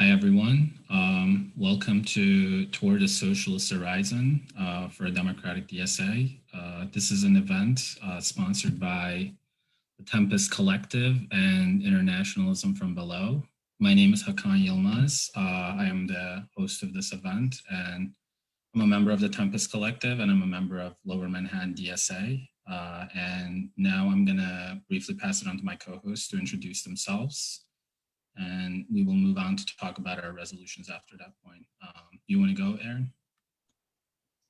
Hi, everyone. Welcome to Toward the Socialist Horizon for a Democratic DSA. This is an event sponsored by the Tempest Collective and Internationalism From Below. My name is Hakan Yilmaz. I am the host of this event, and I'm a member of the Tempest Collective, and I'm a member of Lower Manhattan DSA. And now I'm gonna briefly pass it on to my co-hosts to introduce themselves. And we will move on to talk about our resolutions after that point. You want to go, Erin?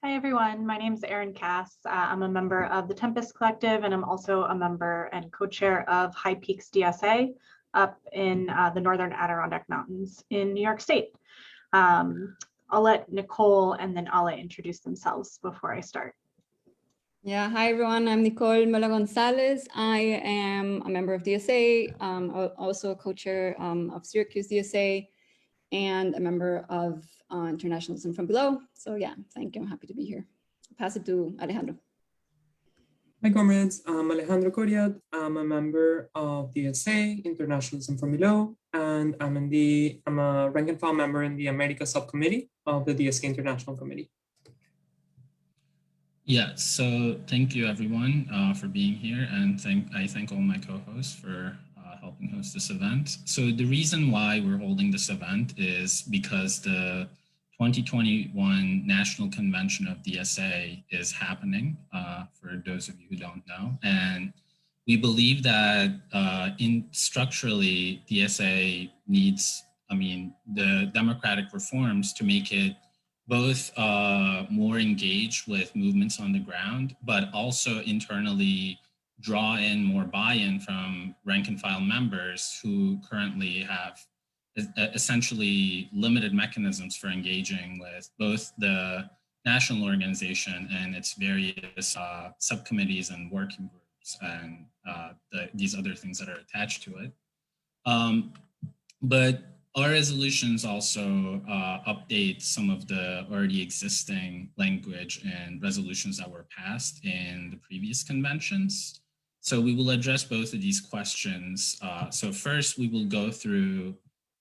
Hi, everyone. My name is Erin Cass. I'm a member of the Tempest Collective, and I'm also a member and co-chair of High Peaks DSA up in the Northern Adirondack Mountains in New York State. I'll let Nicole and then Ale introduce themselves before I start. Yeah, hi everyone, I'm Nicole Moeller Gonzalez. I am a member of DSA, also a co-chair of Syracuse DSA, and a member of Internationalism From Below. So yeah, thank you, I'm happy to be here. I'll pass it to Alejandro. Hi comrades, I'm Alejandro Quryat. I'm a member of DSA, Internationalism From Below, and I'm a rank and file member in the America subcommittee of the DSA International Committee. Yeah, so thank you everyone for being here, and I thank all my co-hosts for helping host this event. So the reason why we're holding this event is because the 2021 National Convention of DSA is happening, for those of you who don't know. And we believe that structurally, DSA needs, the democratic reforms to make it both more engaged with movements on the ground, but also internally draw in more buy-in from rank and file members who currently have essentially limited mechanisms for engaging with both the national organization and its various subcommittees and working groups and these other things that are attached to it. But our resolutions also update some of the already existing language and resolutions that were passed in the previous conventions. So we will address both of these questions. So first, we will go through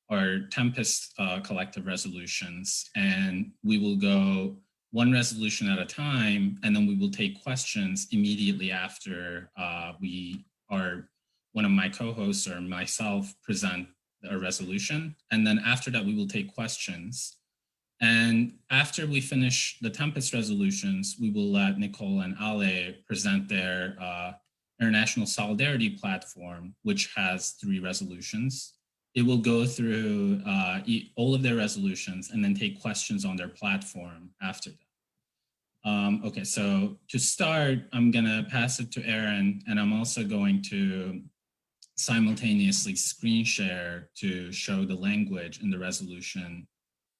our Tempest collective resolutions, and we will go one resolution at a time, and then we will take questions immediately after one of my co-hosts or myself present a resolution. And then after that, we will take questions. And after we finish the Tempest resolutions, we will let Nicole and Ale present their International Solidarity Platform, which has 3 resolutions. It will go through all of their resolutions and then take questions on their platform after that. Okay, so to start, I'm gonna pass it to Erin, and I'm also going to simultaneously screen share to show the language in the resolution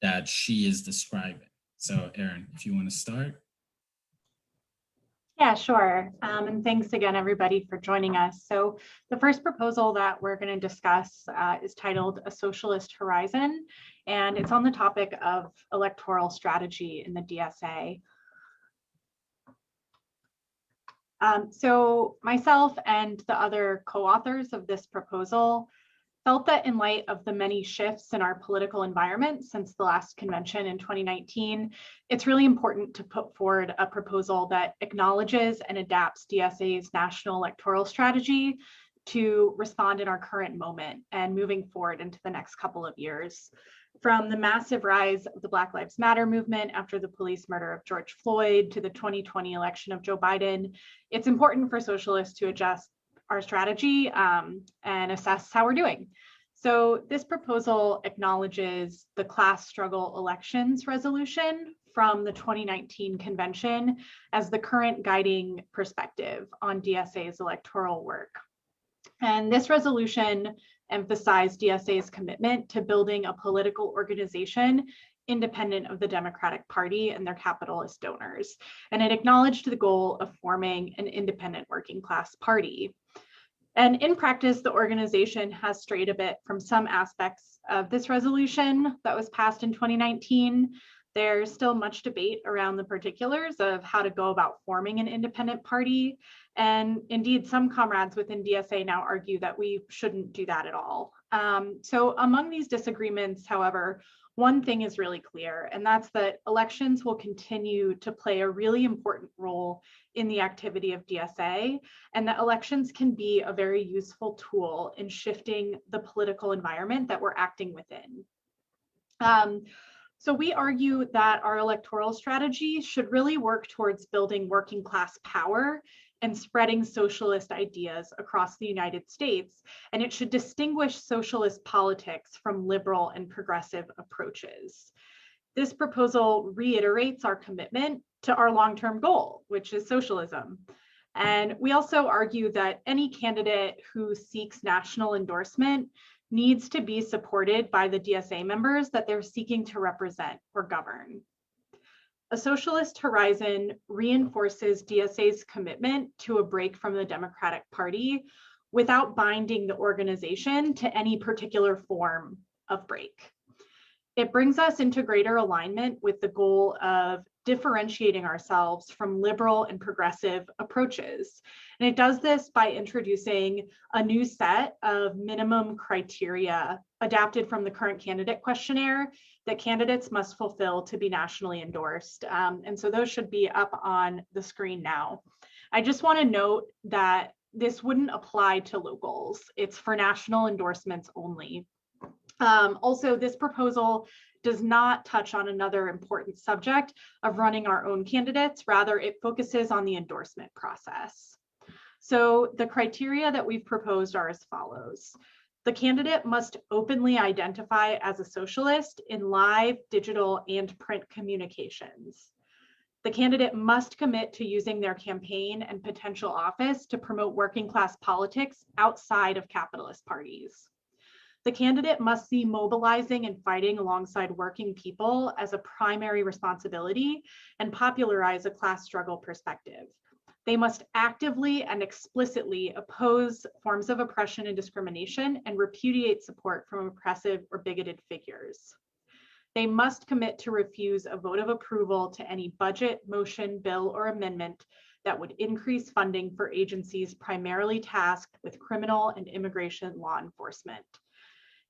that she is describing. So Erin, if you want to start. Yeah, sure. And thanks again, everybody, for joining us. So the first proposal that we're going to discuss is titled A Socialist Horizon, and it's on the topic of electoral strategy in the DSA. So myself and the other co-authors of this proposal felt that in light of the many shifts in our political environment since the last convention in 2019, it's really important to put forward a proposal that acknowledges and adapts DSA's national electoral strategy to respond in our current moment and moving forward into the next couple of years. From the massive rise of the Black Lives Matter movement after the police murder of George Floyd to the 2020 election of Joe Biden, it's important for socialists to adjust our strategy and assess how we're doing. So this proposal acknowledges the class struggle elections resolution from the 2019 convention as the current guiding perspective on DSA's electoral work. And this resolution emphasized DSA's commitment to building a political organization independent of the Democratic Party and their capitalist donors. And it acknowledged the goal of forming an independent working class party. And in practice, the organization has strayed a bit from some aspects of this resolution that was passed in 2019. There's still much debate around the particulars of how to go about forming an independent party. And indeed, some comrades within DSA now argue that we shouldn't do that at all. So among these disagreements, however, one thing is really clear, and that's that elections will continue to play a really important role in the activity of DSA, and that elections can be a very useful tool in shifting the political environment that we're acting within. So we argue that our electoral strategy should really work towards building working class power and spreading socialist ideas across the United States, and it should distinguish socialist politics from liberal and progressive approaches. This proposal reiterates our commitment to our long-term goal, which is socialism. And we also argue that any candidate who seeks national endorsement needs to be supported by the DSA members that they're seeking to represent or govern. A Socialist Horizon reinforces DSA's commitment to a break from the Democratic Party without binding the organization to any particular form of break. It brings us into greater alignment with the goal of differentiating ourselves from liberal and progressive approaches. And it does this by introducing a new set of minimum criteria adapted from the current candidate questionnaire that candidates must fulfill to be nationally endorsed. And so those should be up on the screen now. I just want to note that this wouldn't apply to locals. It's for national endorsements only. Also, this proposal does not touch on another important subject of running our own candidates. Rather, it focuses on the endorsement process. So the criteria that we've proposed are as follows. The candidate must openly identify as a socialist in live, digital, and print communications. The candidate must commit to using their campaign and potential office to promote working class politics outside of capitalist parties. The candidate must see mobilizing and fighting alongside working people as a primary responsibility and popularize a class struggle perspective. They must actively and explicitly oppose forms of oppression and discrimination and repudiate support from oppressive or bigoted figures. They must commit to refuse a vote of approval to any budget, motion, bill, or amendment that would increase funding for agencies primarily tasked with criminal and immigration law enforcement.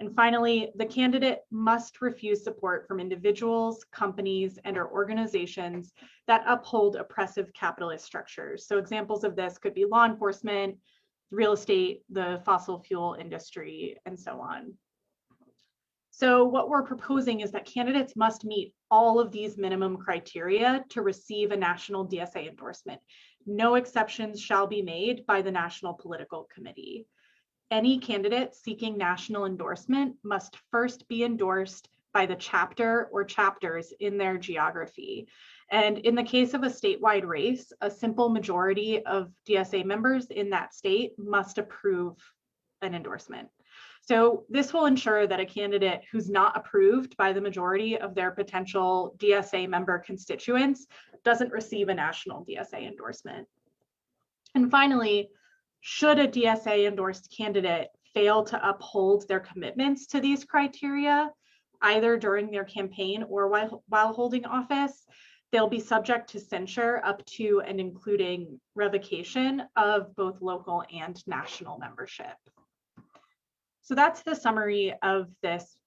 And finally, the candidate must refuse support from individuals, companies, and/or organizations that uphold oppressive capitalist structures. So examples of this could be law enforcement, real estate, the fossil fuel industry, and so on. So what we're proposing is that candidates must meet all of these minimum criteria to receive a national DSA endorsement. No exceptions shall be made by the National Political Committee. Any candidate seeking national endorsement must first be endorsed by the chapter or chapters in their geography. And in the case of a statewide race, a simple majority of DSA members in that state must approve an endorsement. So this will ensure that a candidate who's not approved by the majority of their potential DSA member constituents doesn't receive a national DSA endorsement. And finally, should a DSA endorsed candidate fail to uphold their commitments to these criteria, either during their campaign or while holding office, they'll be subject to censure up to and including revocation of both local and national membership. So that's the summary of this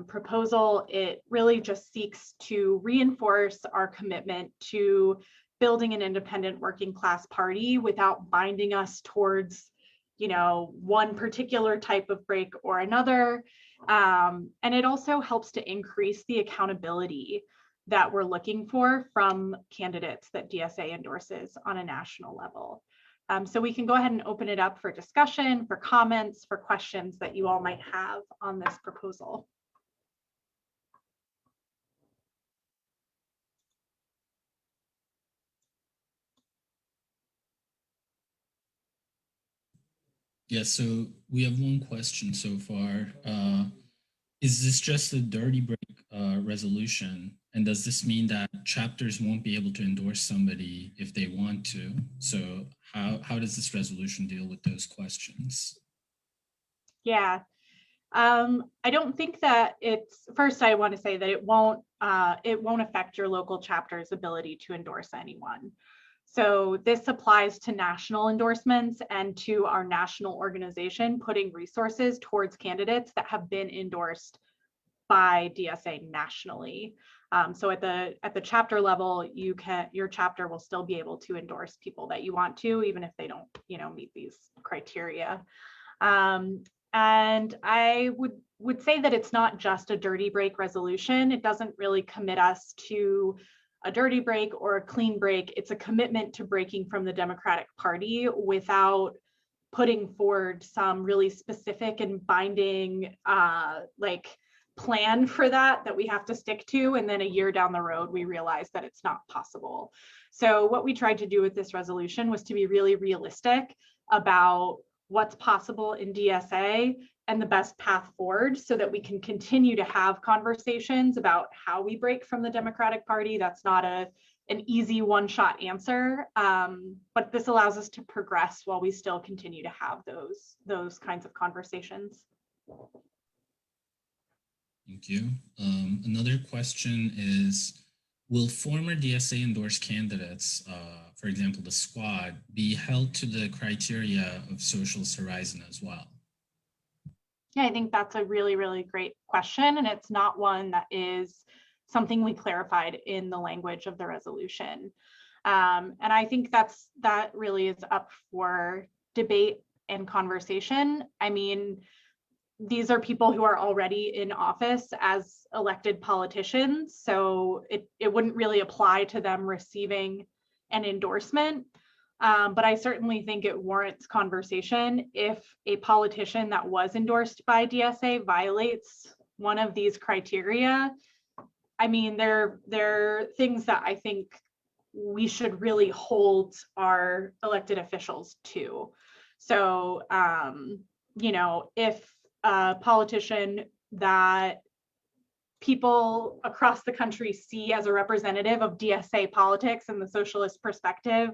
proposal. It really just seeks to reinforce our commitment to building an independent working class party without binding us towards, one particular type of break or another. And it also helps to increase the accountability that we're looking for from candidates that DSA endorses on a national level. So we can go ahead and open it up for discussion, for comments, for questions that you all might have on this proposal. Yeah, so we have one question so far. Is this just a dirty break resolution? And does this mean that chapters won't be able to endorse somebody if they want to? So how does this resolution deal with those questions? Yeah, I don't think that first I want to say that it won't affect your local chapter's ability to endorse anyone. So this applies to national endorsements and to our national organization putting resources towards candidates that have been endorsed by DSA nationally. So at the chapter level, your chapter will still be able to endorse people that you want to, even if they don't, meet these criteria. And I would say that it's not just a dirty break resolution. It doesn't really commit us to a dirty break or a clean break. It's a commitment to breaking from the Democratic Party without putting forward some really specific and binding plan for that we have to stick to, and then a year down the road we realize that it's not possible. So what we tried to do with this resolution was to be really realistic about what's possible in DSA and the best path forward so that we can continue to have conversations about how we break from the Democratic Party. That's not an easy one-shot answer, but this allows us to progress while we still continue to have those kinds of conversations. Thank you. Another question is, will former DSA endorsed candidates, for example, the squad, be held to the criteria of Socialist Horizon as well? Yeah, I think that's a really, really great question. And it's not one that is something we clarified in the language of the resolution. And I think that really is up for debate and conversation. I mean, these are people who are already in office as elected politicians, so it wouldn't really apply to them receiving an endorsement. But I certainly think it warrants conversation if a politician that was endorsed by DSA violates one of these criteria. I mean, they're things that I think we should really hold our elected officials to. So, if a politician that people across the country see as a representative of DSA politics and the socialist perspective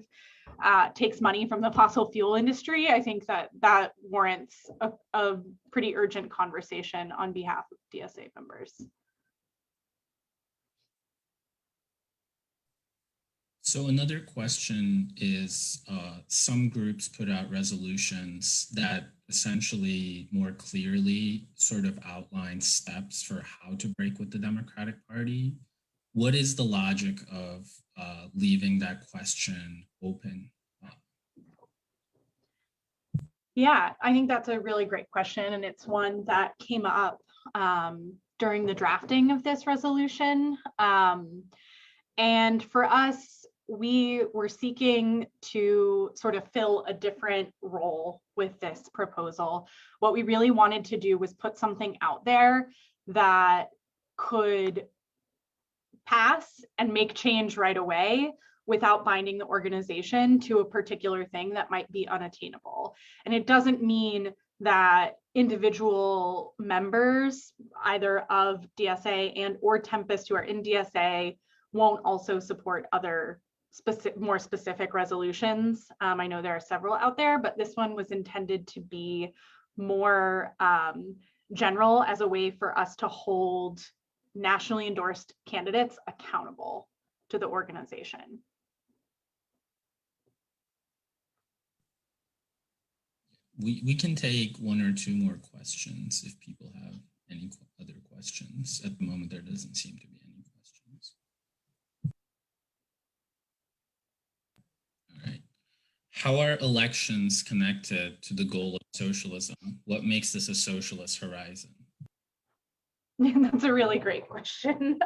takes money from the fossil fuel industry, I think that warrants a pretty urgent conversation on behalf of DSA members. So another question is, some groups put out resolutions that essentially more clearly sort of outline steps for how to break with the Democratic Party. What is the logic of leaving that question open? Yeah, I think that's a really great question, and it's one that came up during the drafting of this resolution. And for us, we were seeking to sort of fill a different role with this proposal. What we really wanted to do was put something out there that could pass and make change right away without binding the organization to a particular thing that might be unattainable. And it doesn't mean that individual members, either of DSA and or Tempest who are in DSA, won't also support other more specific resolutions. I know there are several out there, but this one was intended to be more general as a way for us to hold nationally endorsed candidates accountable to the organization. We can take one or two more questions if people have any other questions. At the moment, there doesn't seem to be any questions. All right. How are elections connected to the goal of socialism? What makes this a socialist horizon? That's a really great question.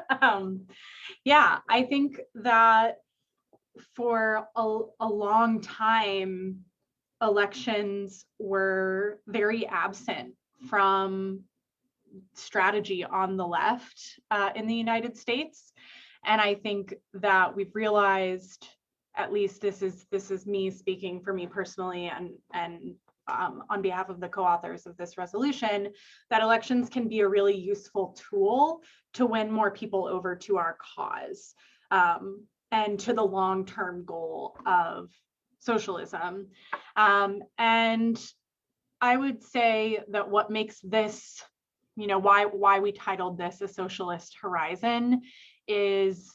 Yeah, I think that for a long time, elections were very absent from strategy on the left in the United States. And I think that we've realized, at least this is me speaking for me personally and on behalf of the co-authors of this resolution, that elections can be a really useful tool to win more people over to our cause and to the long-term goal of socialism. And I would say that what makes this, why we titled this a Socialist Horizon is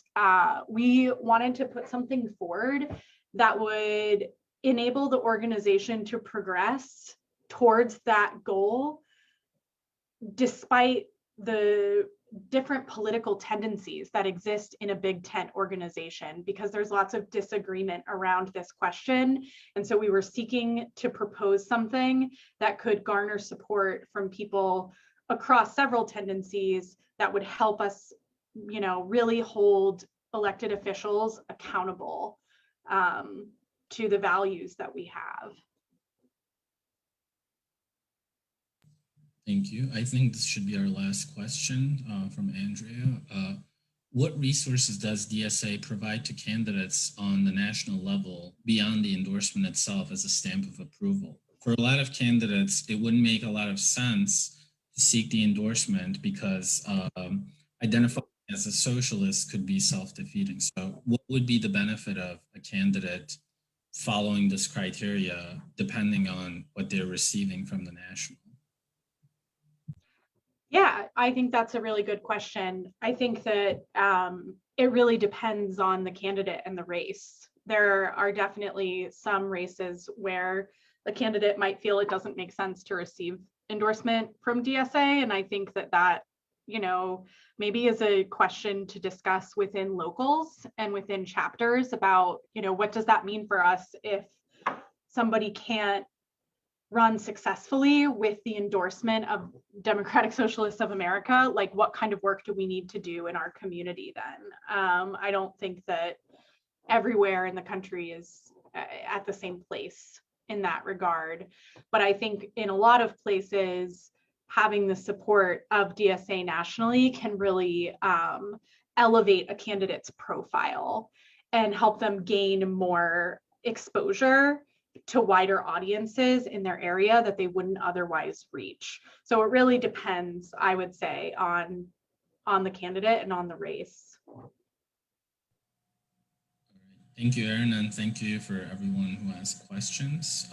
we wanted to put something forward that would enable the organization to progress towards that goal despite the different political tendencies that exist in a big tent organization, because there's lots of disagreement around this question. And so we were seeking to propose something that could garner support from people across several tendencies that would help us, you know, really hold elected officials accountable to the values that we have. Thank you. I think this should be our last question from Andrea. What resources does DSA provide to candidates on the national level beyond the endorsement itself as a stamp of approval? For a lot of candidates, it wouldn't make a lot of sense to seek the endorsement because identifying as a socialist could be self-defeating. So what would be the benefit of a candidate following this criteria, depending on what they're receiving from the national? Yeah, I think that's a really good question. I think that it really depends on the candidate and the race. There are definitely some races where the candidate might feel it doesn't make sense to receive endorsement from DSA. And I think that that, you know, maybe is a question to discuss within locals and within chapters about, you know, what does that mean for us if somebody can't run successfully with the endorsement of Democratic Socialists of America? Like, what kind of work do we need to do in our community then? I don't think that everywhere in the country is at the same place in that regard. But I think in a lot of places, having the support of DSA nationally can really elevate a candidate's profile and help them gain more exposure to wider audiences in their area that they wouldn't otherwise reach. So it really depends, I would say, on the candidate and on the race. Thank you, Erin, and thank you for everyone who asked questions.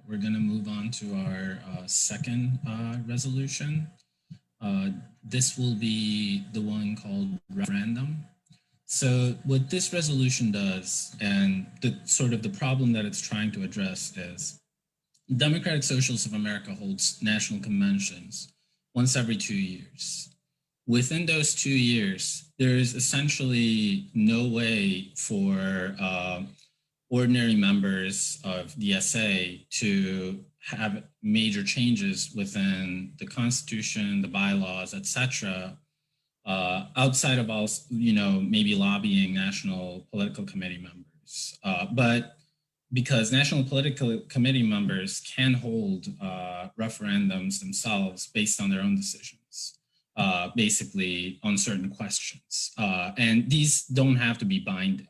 We're going to move on to our second resolution. This will be the one called referendum. So what this resolution does, and the problem that it's trying to address, is Democratic Socialists of America holds national conventions once every 2 years. Within those 2 years, there is essentially no way for ordinary members of DSA to have major changes within the Constitution, the bylaws, etc., outside of all, maybe lobbying national political committee members. But because national political committee members can hold referendums themselves based on their own decisions, basically on certain questions. And these don't have to be binding.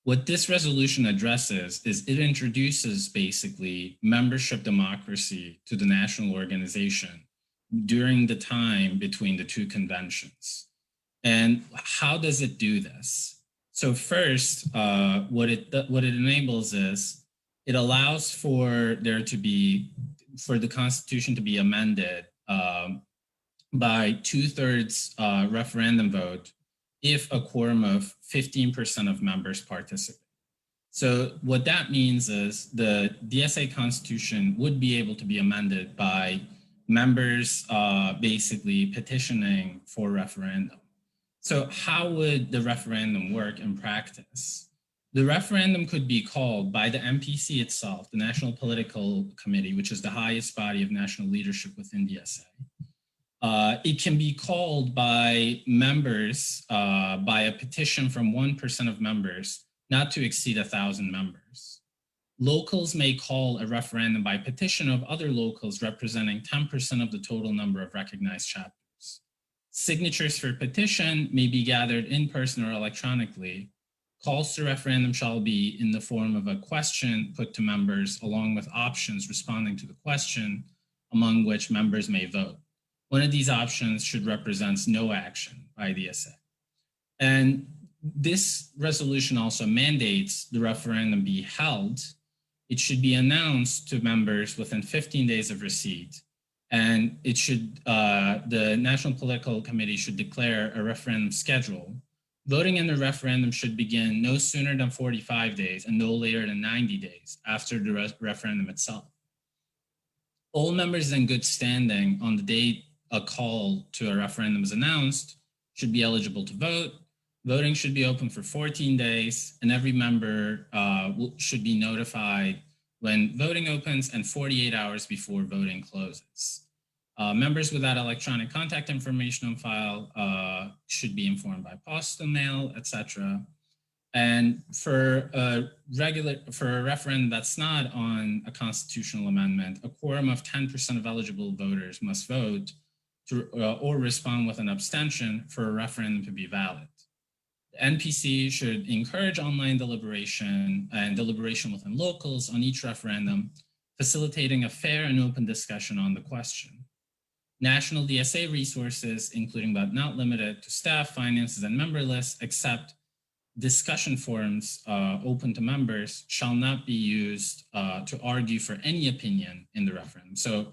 What this resolution addresses is it introduces basically membership democracy to the national organization during the time between the two conventions. And how does it do this? So first, what it enables is it allows for the Constitution to be amended by 2/3 referendum vote if a quorum of 15% of members participate. So what that means is the DSA Constitution would be able to be amended by members basically petitioning for referendum. So how would the referendum work in practice? The referendum could be called by the MPC itself, the National Political Committee, which is the highest body of national leadership within DSA. It can be called by members by a petition from 1% of members, not to exceed 1,000 members. Locals may call a referendum by petition of other locals representing 10% of the total number of recognized chapters. Signatures for petition may be gathered in person or electronically. Calls to referendum shall be in the form of a question put to members along with options responding to the question, among which members may vote. One of these options should represent no action by DSA. And this resolution also mandates the referendum be held. It should be announced to members within 15 days of receipt. And it should, the National Political Committee should declare a referendum schedule Voting in the referendum should begin no sooner than 45 days and no later than 90 days after the referendum itself. All members in good standing on the date a call to a referendum is announced should be eligible to vote. Voting should be open for 14 days, and every member should be notified when voting opens and 48 hours before voting closes. Members without electronic contact information on file should be informed by postal mail, etc. And for a referendum that's not on a constitutional amendment, a quorum of 10% of eligible voters must vote or respond with an abstention for a referendum to be valid. The NPC should encourage online deliberation and deliberation within locals on each referendum, facilitating a fair and open discussion on the question. National DSA resources, including but not limited to staff, finances, and member lists, except discussion forums open to members, shall not be used to argue for any opinion in the referendum. So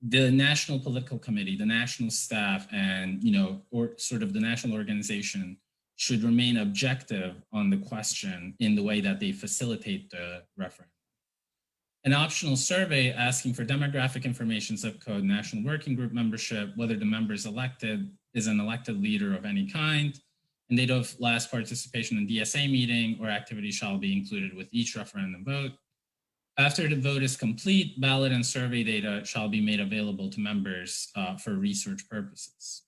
the National Political Committee, the national staff, and or sort of the national organization should remain objective on the question in the way that they facilitate the referendum. An optional survey asking for demographic information, zip code, national working group membership, whether the member is an elected leader of any kind, and date of last participation in DSA meeting or activity shall be included with each referendum vote. After the vote is complete, ballot and survey data shall be made available to members for research purposes.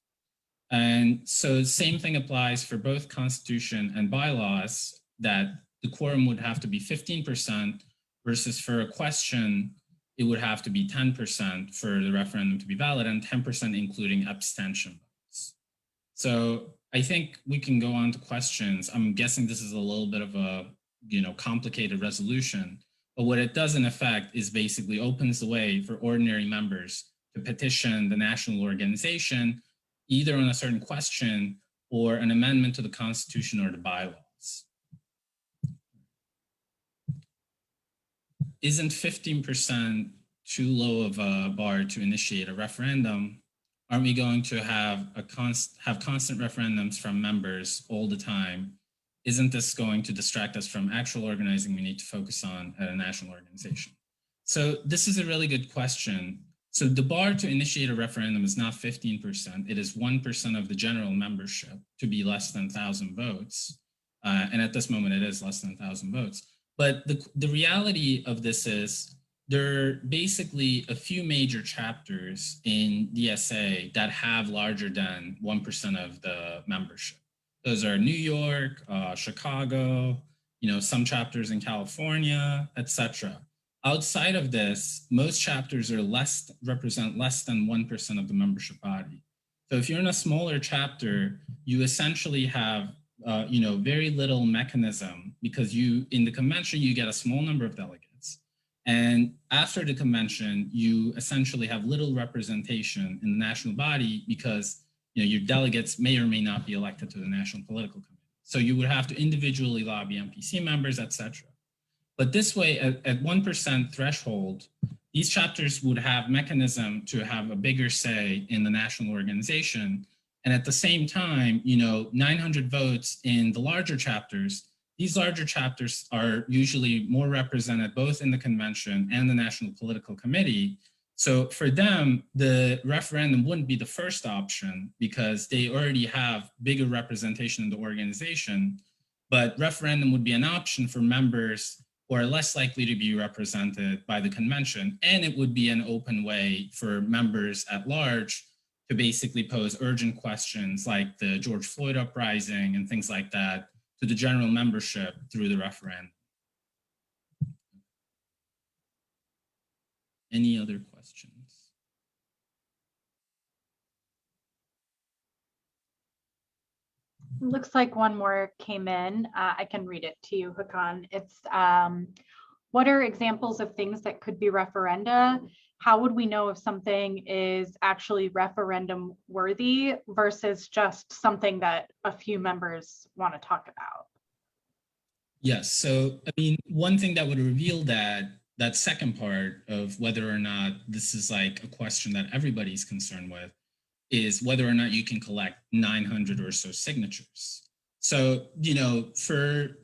And so same thing applies for both Constitution and bylaws, that the quorum would have to be 15% versus for a question, it would have to be 10% for the referendum to be valid and 10% including abstention votes. So I think we can go on to questions. I'm guessing this is a little bit of a complicated resolution, but what it does in effect is basically opens the way for ordinary members to petition the national organization either on a certain question or an amendment to the Constitution or the bylaws. Isn't 15% too low of a bar to initiate a referendum? Aren't we going to have constant referendums from members all the time? Isn't this going to distract us from actual organizing we need to focus on at a national organization? So this is a really good question. So the bar to initiate a referendum is not 15%. It is 1% of the general membership to be less than 1,000 votes. And at this moment, it is less than 1,000 votes. But the reality of this is there are basically a few major chapters in DSA that have larger than 1% of the membership. Those are New York, Chicago, some chapters in California, etc. Outside of this, most chapters are represent less than 1% of the membership body. So if you're in a smaller chapter, you essentially have very little mechanism, because in the convention, you get a small number of delegates. And after the convention, you essentially have little representation in the national body because your delegates may or may not be elected to the National Political Committee. So you would have to individually lobby NPC members, etc. But this way, at 1% threshold, these chapters would have mechanism to have a bigger say in the national organization. And at the same time, 900 votes in the larger chapters, these larger chapters are usually more represented both in the convention and the National Political Committee. So for them, the referendum wouldn't be the first option because they already have bigger representation in the organization, but referendum would be an option for members who are less likely to be represented by the convention. And it would be an open way for members at large to basically pose urgent questions like the George Floyd uprising and things like that to the general membership through the referendum. Any other questions? Looks like one more came in. I can read it to you, Hakan. It's what are examples of things that could be referenda? How would we know if something is actually referendum worthy versus just something that a few members want to talk about? Yes, so one thing that would reveal that second part of whether or not this is like a question that everybody's concerned with is whether or not you can collect 900 or so signatures. So,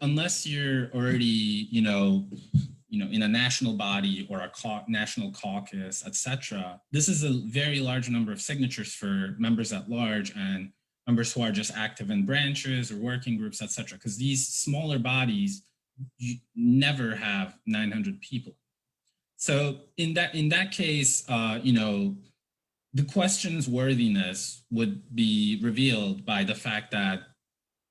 unless you're already, in a national body or a national caucus, etc., this is a very large number of signatures for members at large and members who are just active in branches or working groups, etc. Because these smaller bodies, you never have 900 people. So in that case, the question's worthiness would be revealed by the fact that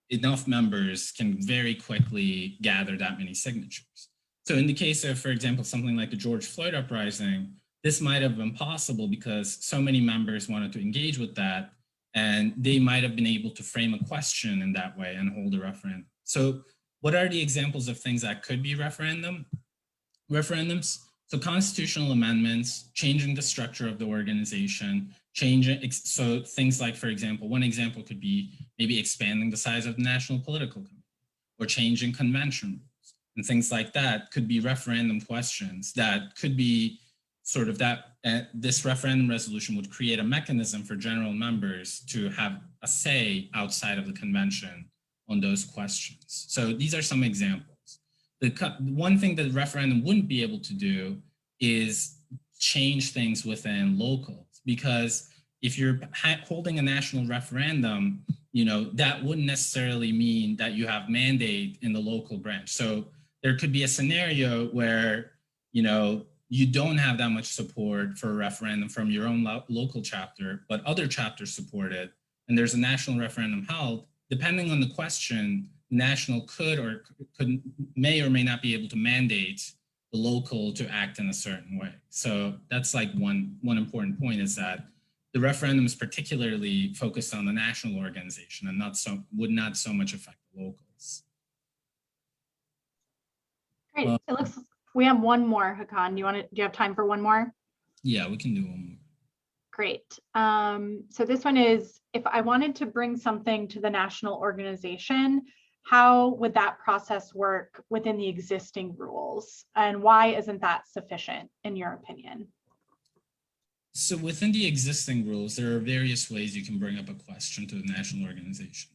enough members can very quickly gather that many signatures. So in the case of, for example, something like the George Floyd uprising, this might have been possible because so many members wanted to engage with that, and they might have been able to frame a question in that way and hold a referendum. So what are the examples of things that could be referendums? So constitutional amendments, changing the structure of the organization, so things like, for example, one example could be maybe expanding the size of the National Political Committee or changing convention rules, and things like that could be referendum questions that could be sort of that. This referendum resolution would create a mechanism for general members to have a say outside of the convention on those questions. So these are some examples. The one thing that the referendum wouldn't be able to do is change things within locals, because if you're holding a national referendum, that wouldn't necessarily mean that you have mandate in the local branch. So there could be a scenario where, you don't have that much support for a referendum from your own local chapter, but other chapters support it, and there's a national referendum held. Depending on the question, national may or may not be able to mandate the local to act in a certain way. So that's like one important point, is that the referendum is particularly focused on the national organization and would not so much affect the locals. Great. It looks we have one more, Hakan. Do you have time for one more? Yeah, we can do one more. Great. So this one is, if I wanted to bring something to the national organization, how would that process work within the existing rules? And why isn't that sufficient, in your opinion? So within the existing rules, there are various ways you can bring up a question to the national organization.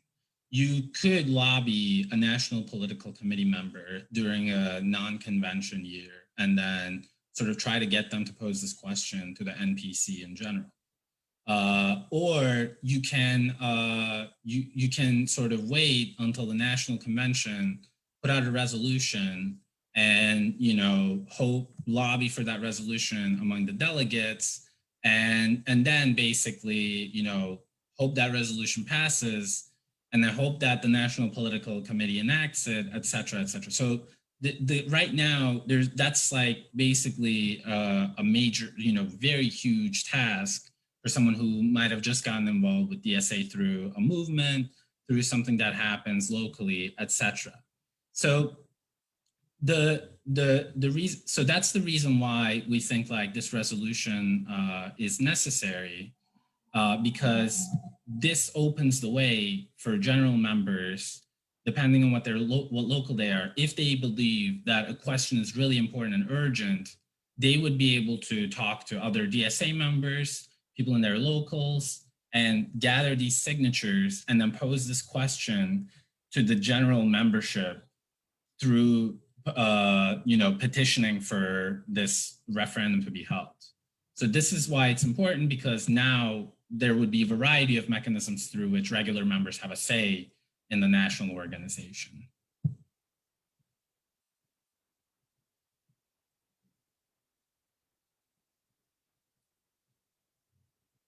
You could lobby a national political committee member during a non-convention year and then sort of try to get them to pose this question to the NPC in general. Or you can you can sort of wait until the national convention put out a resolution and lobby for that resolution among the delegates, and then basically hope that resolution passes, and then hope that the national political committee enacts it, et cetera, et cetera. So right now that's like basically a major very huge task for someone who might have just gotten involved with DSA through a movement, through something that happens locally, etc. So so that's the reason why we think like this resolution is necessary, because this opens the way for general members, depending on what local they are, if they believe that a question is really important and urgent, they would be able to talk to other DSA members, people in their locals, and gather these signatures and then pose this question to the general membership through petitioning for this referendum to be held. So this is why it's important, because now there would be a variety of mechanisms through which regular members have a say in the national organization.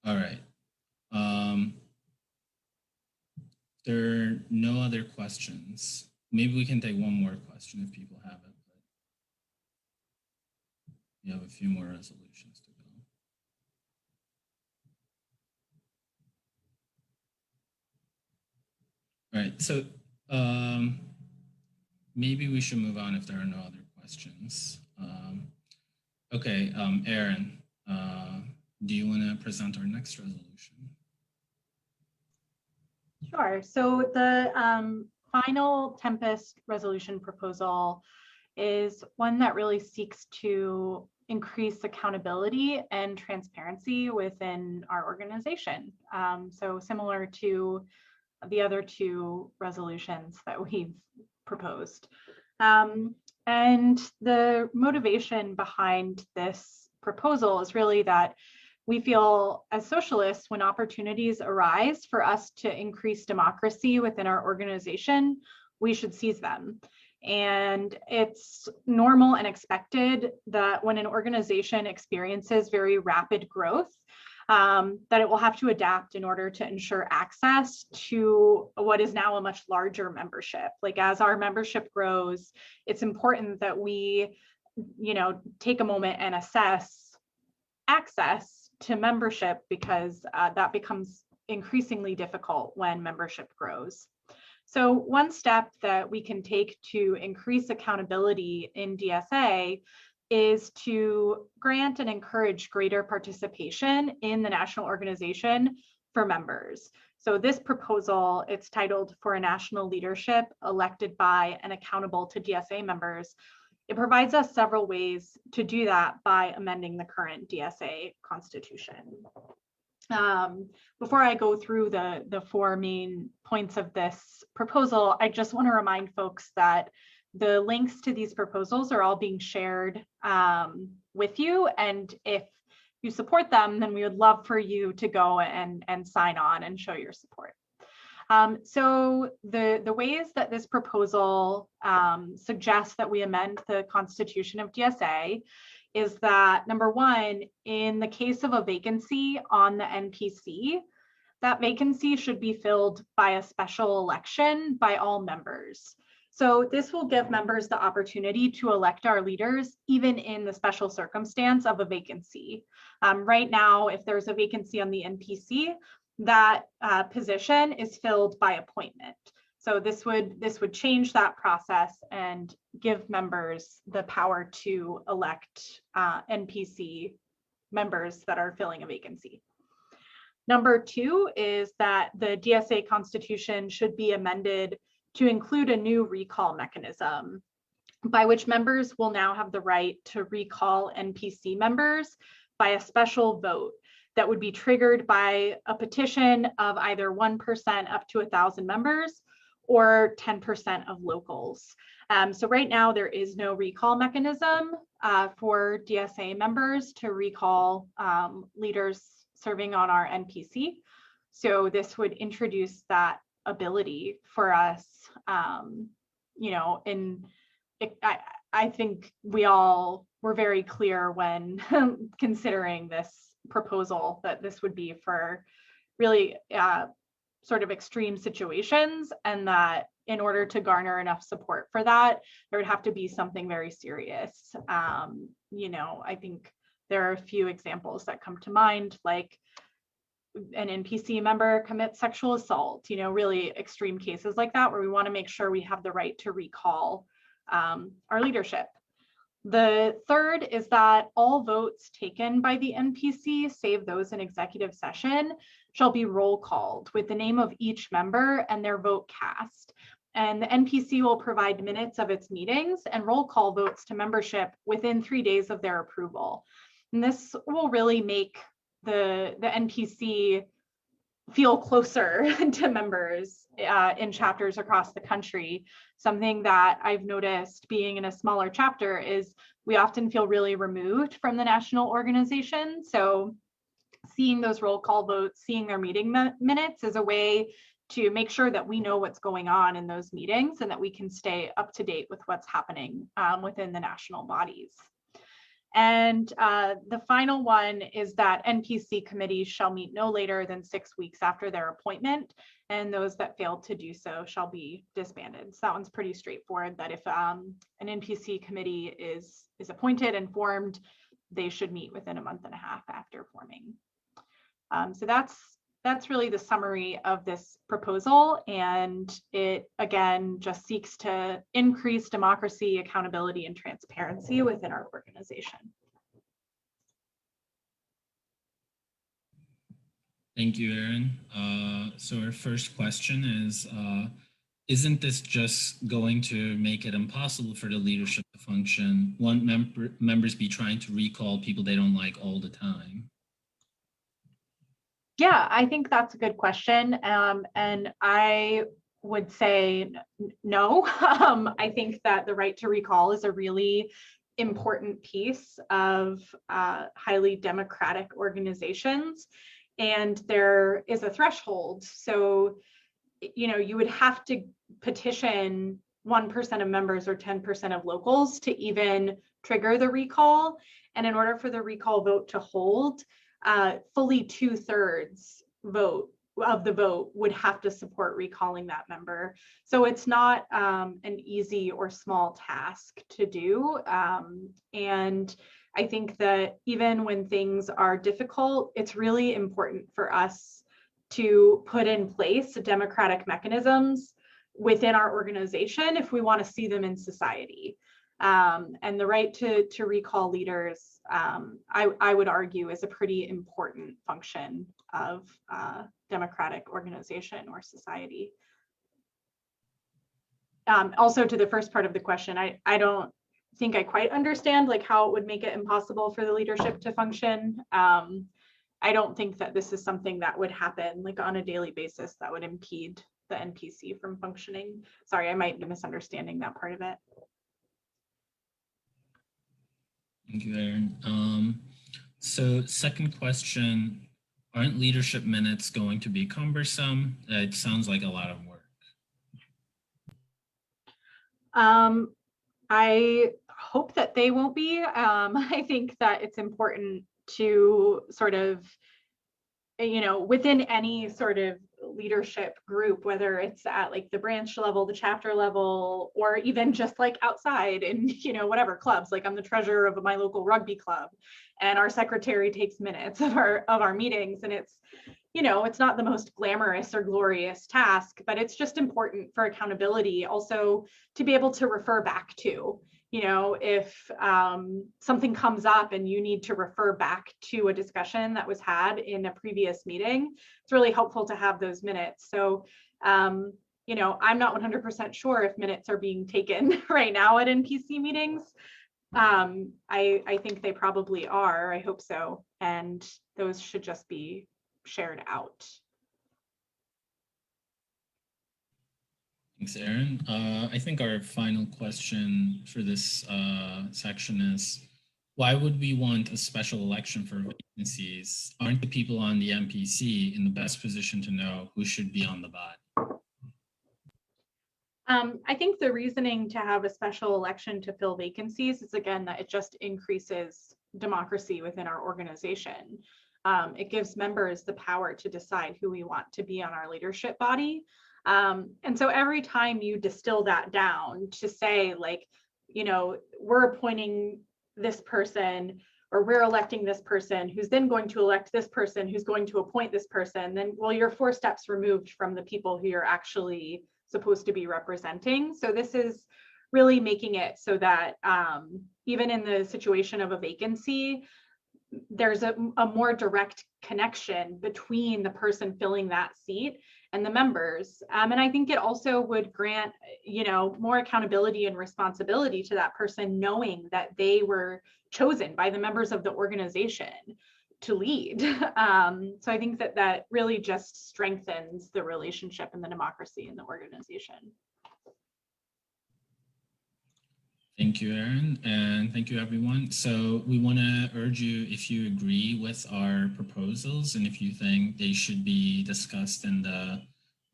All right. There are no other questions. Maybe we can take one more question if people have it. But we have a few more resolutions to go. All right, so maybe we should move on if there are no other questions. Okay, Erin, do you want to present our next resolution? Sure. So the final Tempest resolution proposal is one that really seeks to increase accountability and transparency within our organization. So similar to the other two resolutions that we've proposed. And the motivation behind this proposal is really that we feel as socialists, when opportunities arise for us to increase democracy within our organization, we should seize them. And it's normal and expected that when an organization experiences very rapid growth, that it will have to adapt in order to ensure access to what is now a much larger membership. Like, as our membership grows, it's important that we, take a moment and assess access to membership, because that becomes increasingly difficult when membership grows. So one step that we can take to increase accountability in DSA is to grant and encourage greater participation in the national organization for members. So this proposal, it's titled "For a National Leadership Elected by and Accountable to DSA Members." It provides us several ways to do that by amending the current DSA constitution. Before I go through the four main points of this proposal, I just want to remind folks that the links to these proposals are all being shared with you. And if you support them, then we would love for you to go and sign on and show your support. So the ways that this proposal suggests that we amend the Constitution of DSA is that, number one, in the case of a vacancy on the NPC, that vacancy should be filled by a special election by all members. So this will give members the opportunity to elect our leaders, even in the special circumstance of a vacancy. Right now, if there's a vacancy on the NPC, that position is filled by appointment. So this would change that process and give members the power to elect NPC members that are filling a vacancy. Number two is that the DSA Constitution should be amended to include a new recall mechanism by which members will now have the right to recall NPC members by a special vote that would be triggered by a petition of either 1% up to 1,000 members or 10% of locals. So right now there is no recall mechanism for DSA members to recall leaders serving on our NPC. So this would introduce that ability for us. I think we all were very clear when considering this proposal that this would be for really sort of extreme situations, and that in order to garner enough support for that, there would have to be something very serious. I think there are a few examples that come to mind, like an NPC member commits sexual assault, really extreme cases like that, where we want to make sure we have the right to recall our leadership. The third is that all votes taken by the NPC, save those in executive session, shall be roll called with the name of each member and their vote cast. And the NPC will provide minutes of its meetings and roll call votes to membership within 3 days of their approval. And this will really make the NPC feel closer to members in chapters across the country. Something that I've noticed being in a smaller chapter is we often feel really removed from the national organization. So seeing those roll call votes, seeing their meeting minutes is a way to make sure that we know what's going on in those meetings and that we can stay up to date with what's happening within the national bodies. And the final one is that NPC committees shall meet no later than 6 weeks after their appointment, and those that fail to do so shall be disbanded. So that one's pretty straightforward, that if an NPC committee is appointed and formed, they should meet within a month and a half after forming. So that's really the summary of this proposal, and it again just seeks to increase democracy, accountability, and transparency within our organization. Thank you, Erin. So our first question is, isn't this just going to make it impossible for the leadership to function? Won't members be trying to recall people they don't like all the time? Yeah, I think that's a good question. And I would say no. I think that the right to recall is a really important piece of highly democratic organizations. And there is a threshold. So, you know, you would have to petition 1% of members or 10% of locals to even trigger the recall. And in order for the recall vote to hold, fully 2/3 vote of the vote would have to support recalling that member. So it's not an easy or small task to do. And I think that even when things are difficult, it's really important for us to put in place democratic mechanisms within our organization if we want to see them in society. And the right to recall leaders, I would argue, is a pretty important function of democratic organization or society. Also, to the first part of the question, I don't think I quite understand like how it would make it impossible for the leadership to function. I don't think that this is something that would happen like on a daily basis that would impede the NPC from functioning. Sorry, I might be misunderstanding that part of it. Thank you, Erin. So second question, aren't leadership minutes going to be cumbersome? It sounds like a lot of work. I hope that they won't be. I think that it's important to sort of, you know, within any sort of leadership group, whether it's at like the branch level, the chapter level, or even just like outside in, you know, whatever clubs, like I'm the treasurer of my local rugby club and our secretary takes minutes of our meetings. And it's, you know, it's not the most glamorous or glorious task, but it's just important for accountability also to be able to refer back to. You know, if something comes up and you need to refer back to a discussion that was had in a previous meeting, it's really helpful to have those minutes. So, you know, I'm not 100% sure if minutes are being taken right now at NPC meetings. I think they probably are. I hope so. And those should just be shared out. Thanks, Erin. I think our final question for this section is, why would we want a special election for vacancies? Aren't the people on the MPC in the best position to know who should be on the ballot? I think the reasoning to have a special election to fill vacancies is, again, that it just increases democracy within our organization. It gives members the power to decide who we want to be on our leadership body. And so every time you distill that down to say, like, you know, we're appointing this person or we're electing this person who's then going to elect this person who's going to appoint this person, then, well, you're 4 steps removed from the people who you're actually supposed to be representing. So this is really making it so that even in the situation of a vacancy, there's a more direct connection between the person filling that seat and the members. And I think it also would grant, you know, more accountability and responsibility to that person, knowing that they were chosen by the members of the organization to lead. So I think that that really just strengthens the relationship and the democracy in the organization. Thank you, Erin, and thank you, everyone. So we want to urge you, if you agree with our proposals and if you think they should be discussed in the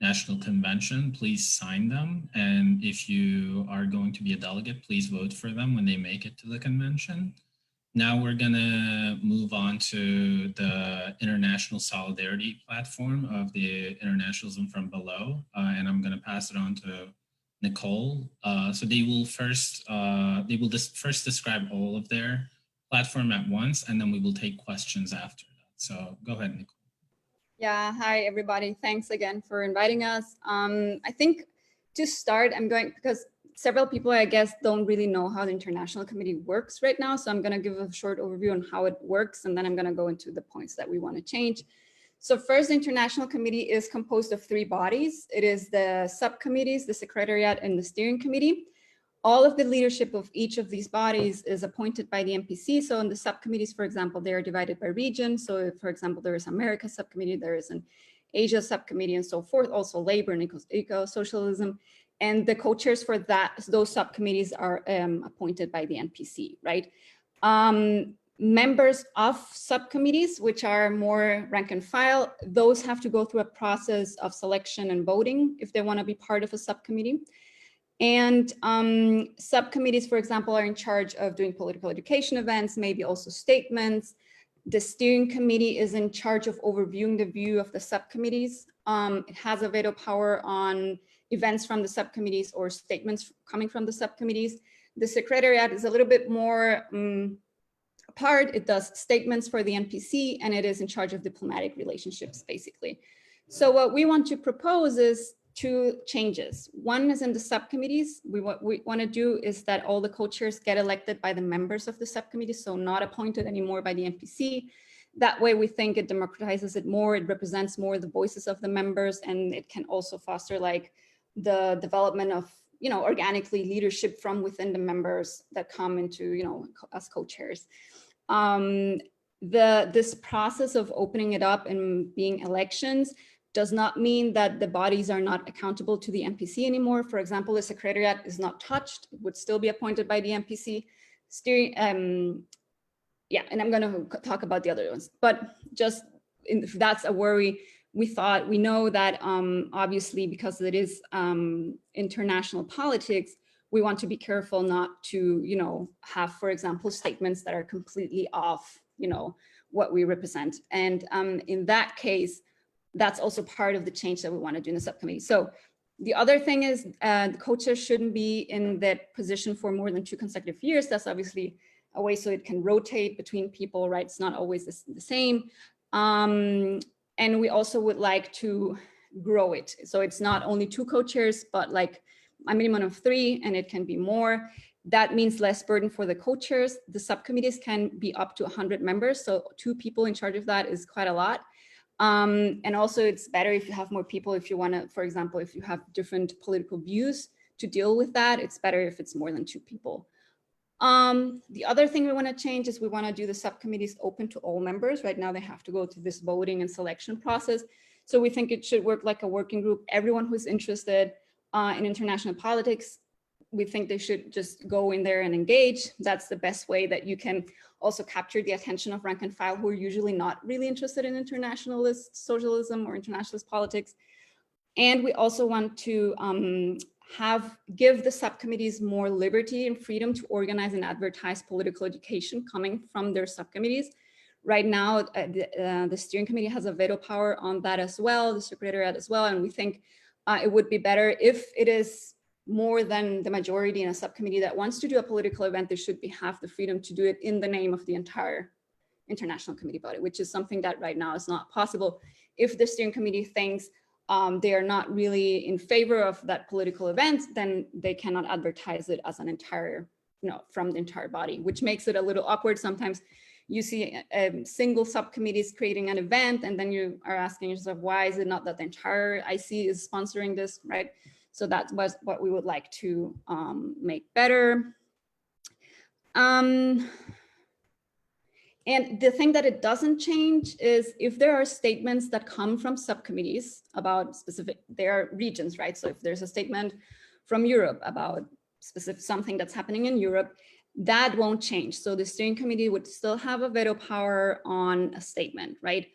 National Convention, please sign them. And if you are going to be a delegate, please vote for them when they make it to the convention. Now we're going to move on to the International Solidarity Platform of the Internationalism From Below, and I'm going to pass it on to Nicole. So they will first describe all of their platform at once, and then we will take questions after that. So go ahead, Nicole. Yeah, hi everybody. Thanks again for inviting us. I think to start, because several people, I guess, don't really know how the International Committee works right now. So I'm going to give a short overview on how it works, and then I'm going to go into the points that we want to change. So first, the International Committee is composed of 3 bodies. It is the subcommittees, the Secretariat, and the Steering Committee. all of the leadership of each of these bodies is appointed by the MPC. So in the subcommittees, for example, they are divided by region. So if, for example, there is America subcommittee, there is an Asia subcommittee and so forth, also labor and eco-socialism. And the co-chairs for those subcommittees are appointed by the NPC, right? Members of subcommittees, which are more rank and file, those have to go through a process of selection and voting if they want to be part of a subcommittee. And subcommittees, for example, are in charge of doing political education events, maybe also statements. The steering committee is in charge of overviewing the view of the subcommittees. It has a veto power on events from the subcommittees or statements coming from the subcommittees. The secretariat is a little bit more apart. It does statements for the NPC, and it is in charge of diplomatic relationships, basically. So what we want to propose is two changes. One is in the subcommittees. What we want to do is that all the co-chairs get elected by the members of the subcommittee, so not appointed anymore by the NPC. That way we think it democratizes it more, it represents more the voices of the members, and it can also foster like the development of, you know, organically leadership from within the members that come into, you know, as co-chairs. This process of opening it up and being elections does not mean that the bodies are not accountable to the MPC anymore. For example, the secretariat is not touched. It would still be appointed by the MPC. Yeah, and I'm going to talk about the other ones, but just if that's a worry, we know that obviously because it is international politics, we want to be careful not to, you know, have, for example, statements that are completely off, you know, what we represent. And in that case, that's also part of the change that we want to do in the subcommittee. So the other thing is the co-chair shouldn't be in that position for more than 2 consecutive years. That's obviously a way so it can rotate between people, right? It's not always the same. And we also would like to grow it. So it's not only 2 co-chairs, but like a minimum of 3, and it can be more. That means less burden for the co-chairs. The subcommittees can be up to 100 members. So 2 people in charge of that is quite a lot. And also it's better if you have more people, if you want to, for example, if you have different political views to deal with that, it's better if it's more than 2 people. The other thing we want to change is we want to do the subcommittees open to all members. Right now they have to go through this voting and selection process. So we think it should work like a working group. Everyone who's interested in international politics, we think they should just go in there and engage. That's the best way that you can also capture the attention of rank and file who are usually not really interested in internationalist socialism or internationalist politics. And we also want to give the subcommittees more liberty and freedom to organize and advertise political education coming from their subcommittees. Right now, the steering committee has a veto power on that as well, the secretariat as well, and we think it would be better if it is more than the majority in a subcommittee that wants to do a political event, they should have the freedom to do it in the name of the entire international committee body, which is something that right now is not possible. If the steering committee thinks they are not really in favor of that political event, then they cannot advertise it as an entire, you know, from the entire body, which makes it a little awkward. Sometimes you see single subcommittees creating an event, and then you are asking yourself, why is it not that the entire IC is sponsoring this, right? So that was what we would like to make better. And the thing that it doesn't change is if there are statements that come from subcommittees about specific, there are regions, right? So if there's a statement from Europe about specific something that's happening in Europe, that won't change. So the steering committee would still have a veto power on a statement, right?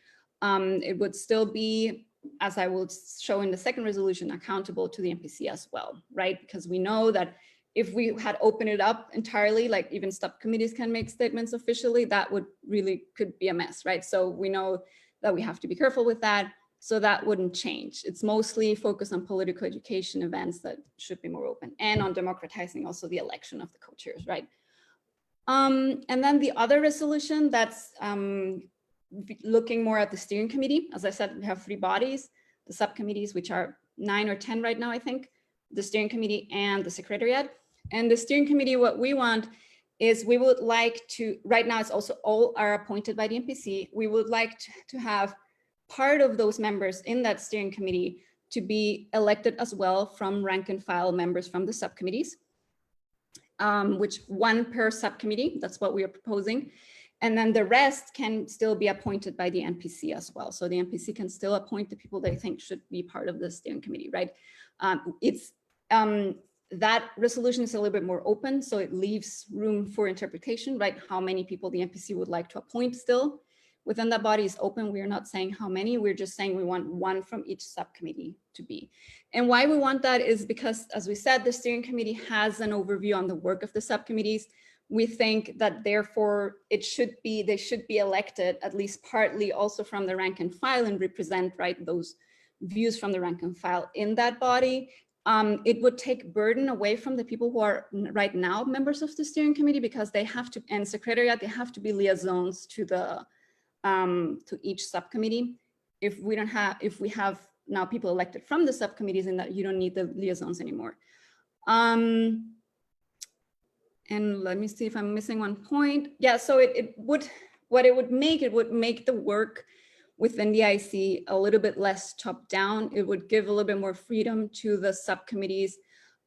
It would still be, as I will show in the second resolution, accountable to the MPC as well, right? Because we know that if we had opened it up entirely, like even subcommittees can make statements officially, that would really could be a mess, right? So we know that we have to be careful with that. So that wouldn't change. It's mostly focused on political education events that should be more open, and on democratizing also the election of the co-chairs, right? And then the other resolution that's looking more at the steering committee. As I said, we have 3 bodies, the subcommittees, which are 9 or 10 right now, I think, the steering committee and the secretariat. And the steering committee, what we want is we would like to, right now it's also all are appointed by the MPC. We would like to have part of those members in that steering committee to be elected as well from rank and file members from the subcommittees. which one per subcommittee. That's what we are proposing. And then the rest can still be appointed by the NPC as well. So the NPC can still appoint the people they think should be part of the steering committee, right? That resolution is a little bit more open, so it leaves room for interpretation, right? How many people the NPC would like to appoint still within that body is open. We are not saying how many, we're just saying we want one from each subcommittee to be. And why we want that is because, as we said, the steering committee has an overview on the work of the subcommittees. We think that therefore they should be elected at least partly also from the rank and file and represent, right, those views from the rank and file in that body. It would take burden away from the people who are right now members of the steering committee, because they have to, and secretariat, they have to be liaisons to the to each subcommittee. If we have now people elected from the subcommittees, and that you don't need the liaisons anymore. And let me see if I'm missing one point. Yeah, so it would make the work within the IC a little bit less top down. It would give a little bit more freedom to the subcommittees.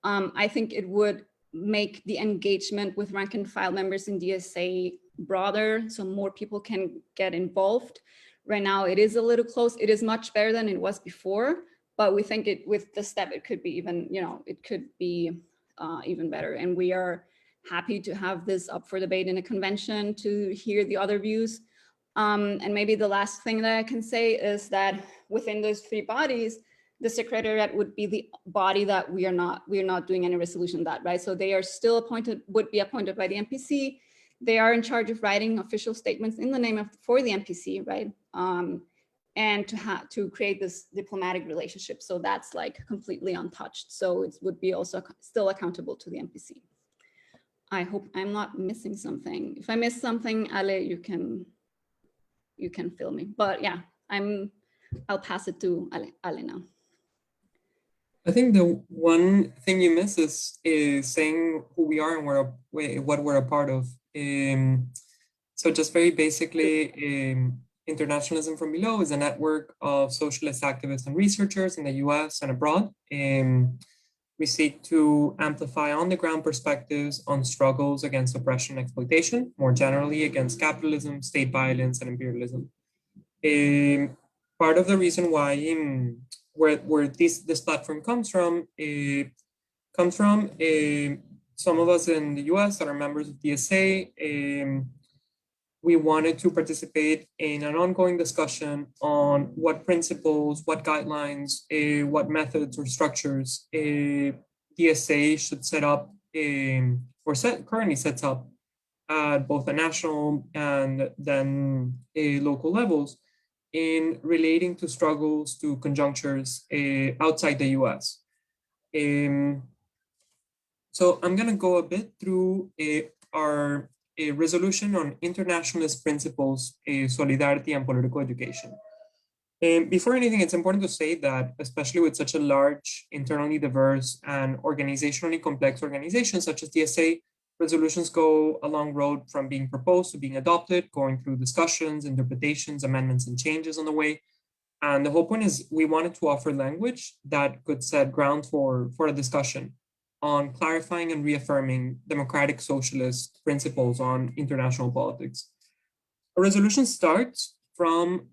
I think it would make the engagement with rank and file members in DSA broader, so more people can get involved. Right now it is a little close. It is much better than it was before, but we think with the step it could be even, it could be even better. And we are happy to have this up for debate in a convention to hear the other views. And maybe the last thing that I can say is that within those three bodies, the secretariat would be the body that we are not doing any resolution that, right? So they are still would be appointed by the NPC. They are in charge of writing official statements in the name for the NPC, right? And to create this diplomatic relationship. So that's like completely untouched. So it would be also still accountable to the NPC. I hope I'm not missing something. If I miss something, Ale, you can fill me. But yeah, I'll pass it to Ale now. I think the one thing you miss is saying who we are and what we're a part of. So just very basically, Internationalism From Below is a network of socialist activists and researchers in the US and abroad. We seek to amplify on-the-ground perspectives on struggles against oppression and exploitation, more generally against capitalism, state violence, and imperialism. Part of the reason why where this platform comes from some of us in the US that are members of DSA. We wanted to participate in an ongoing discussion on what principles, what guidelines, what methods or structures DSA should set up currently sets up at both the national and then local levels in relating to struggles, to conjunctures outside the US. So I'm going to go a bit through our resolution on internationalist principles, solidarity, and political education. Before anything, it's important to say that, especially with such a large, internally diverse, and organizationally complex organization such as DSA, resolutions go a long road from being proposed to being adopted, going through discussions, interpretations, amendments, and changes on the way. And the whole point is we wanted to offer language that could set ground for a discussion on clarifying and reaffirming democratic socialist principles on international politics. A resolution starts from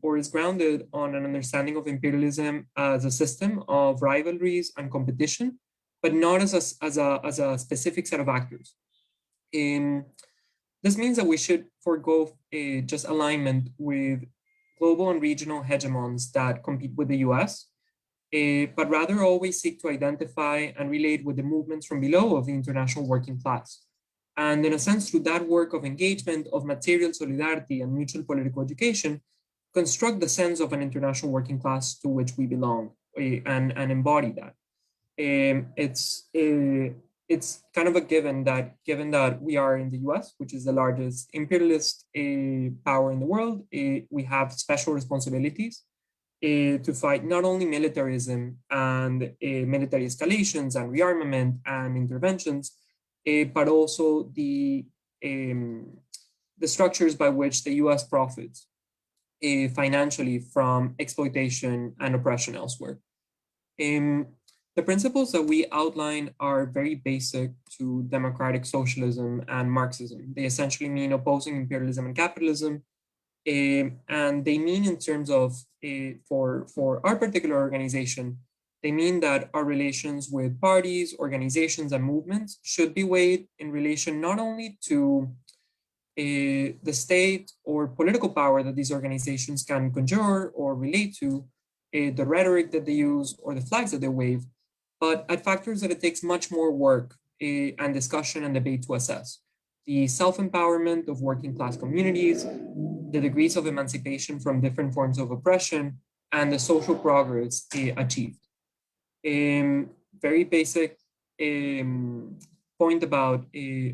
or is grounded on an understanding of imperialism as a system of rivalries and competition, but not as a specific set of actors. This means that we should forego just alignment with global and regional hegemons that compete with the US, but rather always seek to identify and relate with the movements from below of the international working class. And in a sense, through that work of engagement, of material solidarity and mutual political education, construct the sense of an international working class to which we belong and embody that. It's kind of a given that we are in the US, which is the largest imperialist power in the world, we have special responsibilities to fight not only militarism and military escalations and rearmament and interventions, but also the structures by which the US profits financially from exploitation and oppression elsewhere. The principles that we outline are very basic to democratic socialism and Marxism. They essentially mean opposing imperialism and capitalism. And they mean in terms of, for our particular organization, they mean that our relations with parties, organizations, and movements should be weighed in relation not only to the state or political power that these organizations can conjure or relate to, the rhetoric that they use or the flags that they wave, but at factors that it takes much more work and discussion and debate to assess. The self-empowerment of working class communities, the degrees of emancipation from different forms of oppression, and the social progress achieved. Very basic point about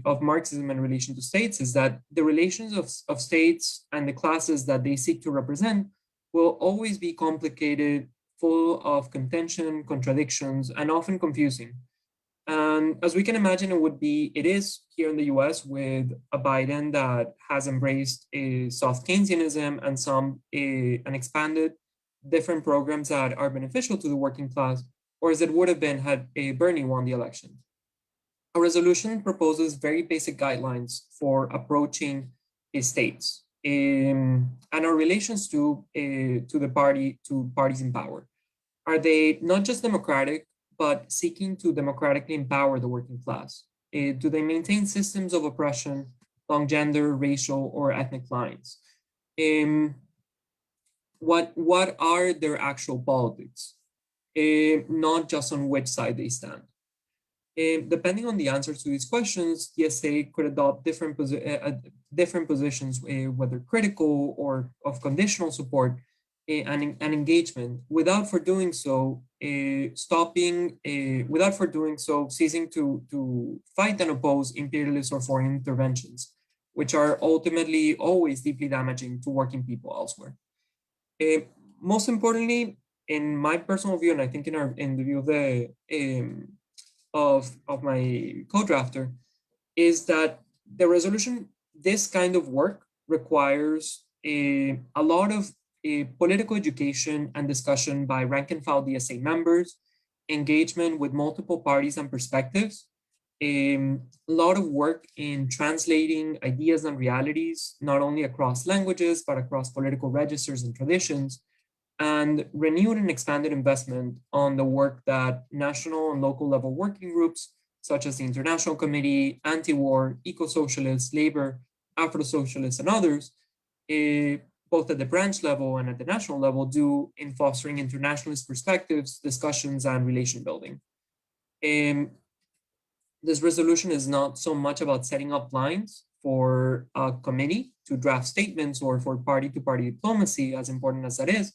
of Marxism in relation to states is that the relations of states and the classes that they seek to represent will always be complicated, full of contention, contradictions, and often confusing. And as we can imagine, it is here in the US with a Biden that has embraced a soft Keynesianism and and expanded different programs that are beneficial to the working class, or as it would have been had Bernie won the election. A resolution proposes very basic guidelines for approaching states and our relations to parties in power. Are they not just democratic, but seeking to democratically empower the working class? Do they maintain systems of oppression along gender, racial, or ethnic lines? What are their actual politics? Not just on which side they stand. Depending on the answers to these questions, DSA could adopt different positions, whether critical or of conditional support and engagement, without for doing so ceasing to fight and oppose imperialist or foreign interventions, which are ultimately always deeply damaging to working people elsewhere. Most importantly, in my personal view, and I think in the view of the of my co-drafter, is that the resolution, this kind of work requires a lot of political education and discussion by rank and file DSA members, engagement with multiple parties and perspectives, a lot of work in translating ideas and realities, not only across languages, but across political registers and traditions, and renewed and expanded investment on the work that national and local level working groups, such as the International Committee, Anti-War, Eco-Socialists, Labor, Afro-Socialists, and others, both at the branch level and at the national level, do in fostering internationalist perspectives, discussions, and relation building. This resolution is not so much about setting up lines for a committee to draft statements or for party-to-party diplomacy, as important as that is,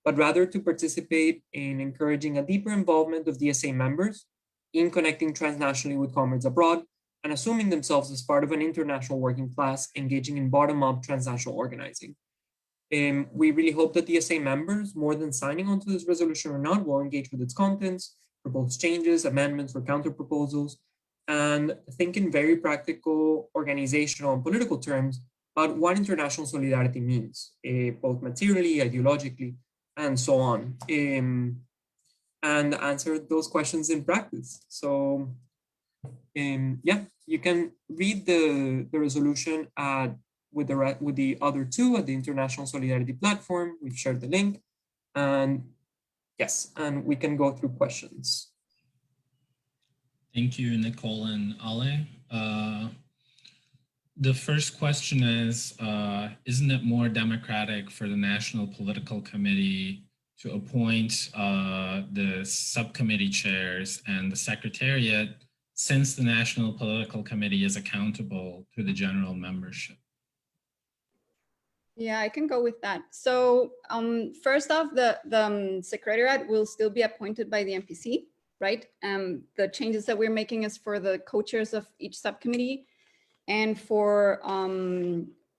but rather to participate in encouraging a deeper involvement of DSA members in connecting transnationally with comrades abroad and assuming themselves as part of an international working class engaging in bottom-up transnational organizing. We really hope that DSA members, more than signing onto this resolution or not, will engage with its contents, propose changes, amendments, or counter-proposals, and think in very practical organizational and political terms about what international solidarity means, both materially, ideologically, and so on, and answer those questions in practice. So yeah, you can read the resolution with the other two at the International Solidarity platform. We've shared the link, and yes, and we can go through questions. Thank you, Nicole and Ale. The first question is, isn't it more democratic for the National Political Committee to appoint the subcommittee chairs and the secretariat, since the National Political Committee is accountable to the general membership? Yeah, I can go with that. So first off, the secretariat will still be appointed by the MPC, right? The changes that we're making is for the co-chairs of each subcommittee and for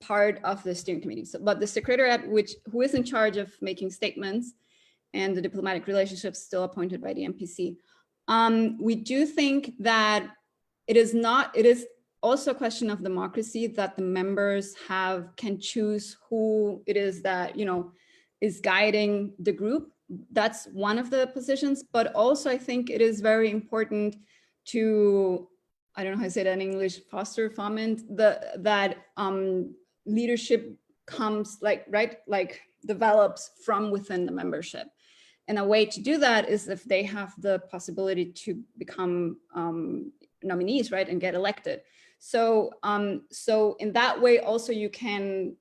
part of the steering committee. So, but the secretariat, who is in charge of making statements and the diplomatic relationships, still appointed by the MPC. We do think that it is also a question of democracy that the members can choose who it is that is guiding the group. that's one of the positions, but also I think it is very important to, I don't know how to say that in English, foment that leadership comes develops from within the membership. And a way to do that is if they have the possibility to become nominees, right, and get elected. So in that way also you can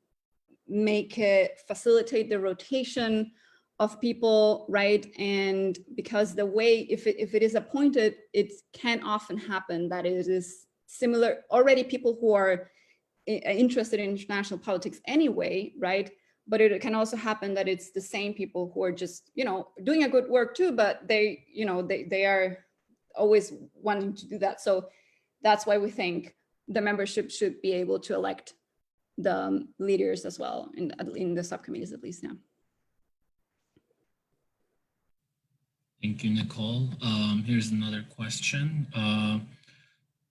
facilitate the rotation of people, right? And because the way, if it is appointed, it can often happen that it is similar, already people who are interested in international politics anyway, right? But it can also happen that it's the same people who are just, doing a good work too, but they are always wanting to do that. So that's why we think the membership should be able to elect the leaders as well in the subcommittees, at least now. Thank you, Nicole. Here's another question.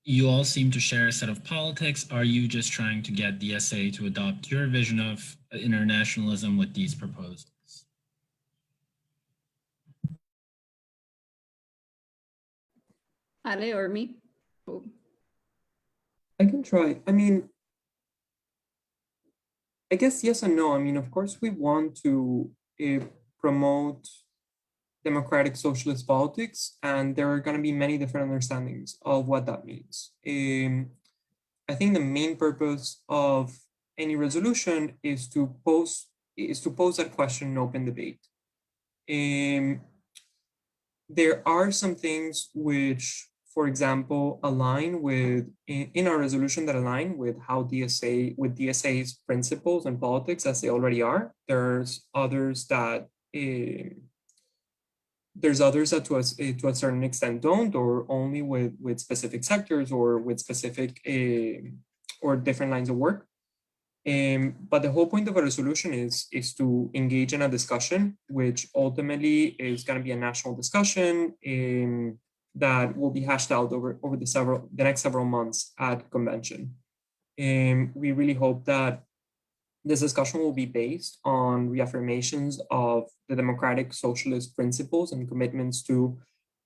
You all seem to share a set of politics. Are you just trying to get DSA to adopt your vision of internationalism with these proposals? Ale or me? Oh. I can try. I mean, I guess yes and no. I mean, of course, we want to promote democratic socialist politics, and there are going to be many different understandings of what that means. I think the main purpose of any resolution is to pose that question in open debate. There are some things which, for example, align with in our resolution that align with how DSA's principles and politics as they already are. There's others that to a certain extent don't, or only with specific sectors or with specific or different lines of work. But the whole point of a resolution is to engage in a discussion, which ultimately is going to be a national discussion that will be hashed out over the next several months at convention. We really hope that this discussion will be based on reaffirmations of the democratic socialist principles and commitments to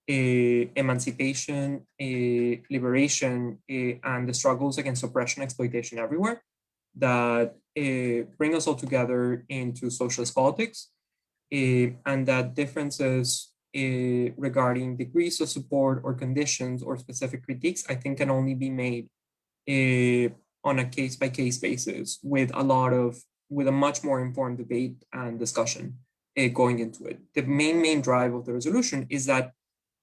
emancipation, liberation, and the struggles against oppression and exploitation everywhere that bring us all together into socialist politics, and that differences regarding degrees of support or conditions or specific critiques, I think, can only be made on a case-by-case basis with a much more informed debate and discussion going into it. The main drive of the resolution is that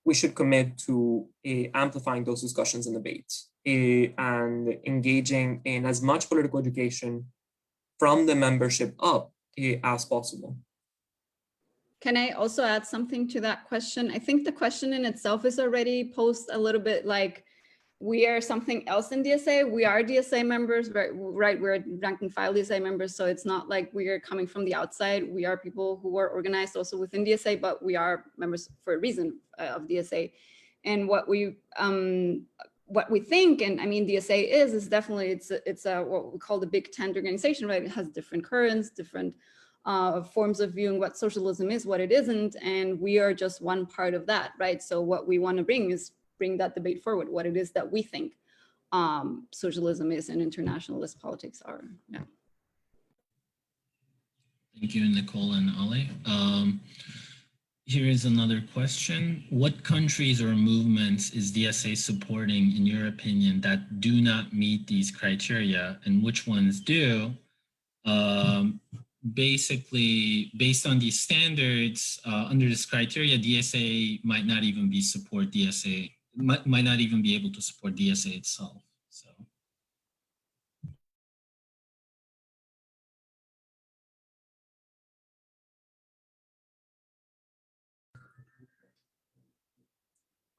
we should commit to amplifying those discussions and debates and engaging in as much political education from the membership up as possible. Can I also add something to that question? I think the question in itself is already posed a little bit like, we are something else in DSA. We are DSA members, right? We're rank and file DSA members. So it's not like we are coming from the outside. We are people who are organized also within DSA, but we are members for a reason of DSA. And what we think, and I mean, DSA is definitely, it's a what we call the big tent organization, right? It has different currents, different forms of viewing what socialism is, what it isn't. And we are just one part of that, right? So what we want to bring that debate forward, what it is that we think socialism is and internationalist politics are. Yeah. Thank you, Nicole and Ale. Here is another question. What countries or movements is DSA supporting, in your opinion, that do not meet these criteria, and which ones do? Basically, based on these standards, under this criteria, DSA might not even be might not even be able to support DSA itself. So.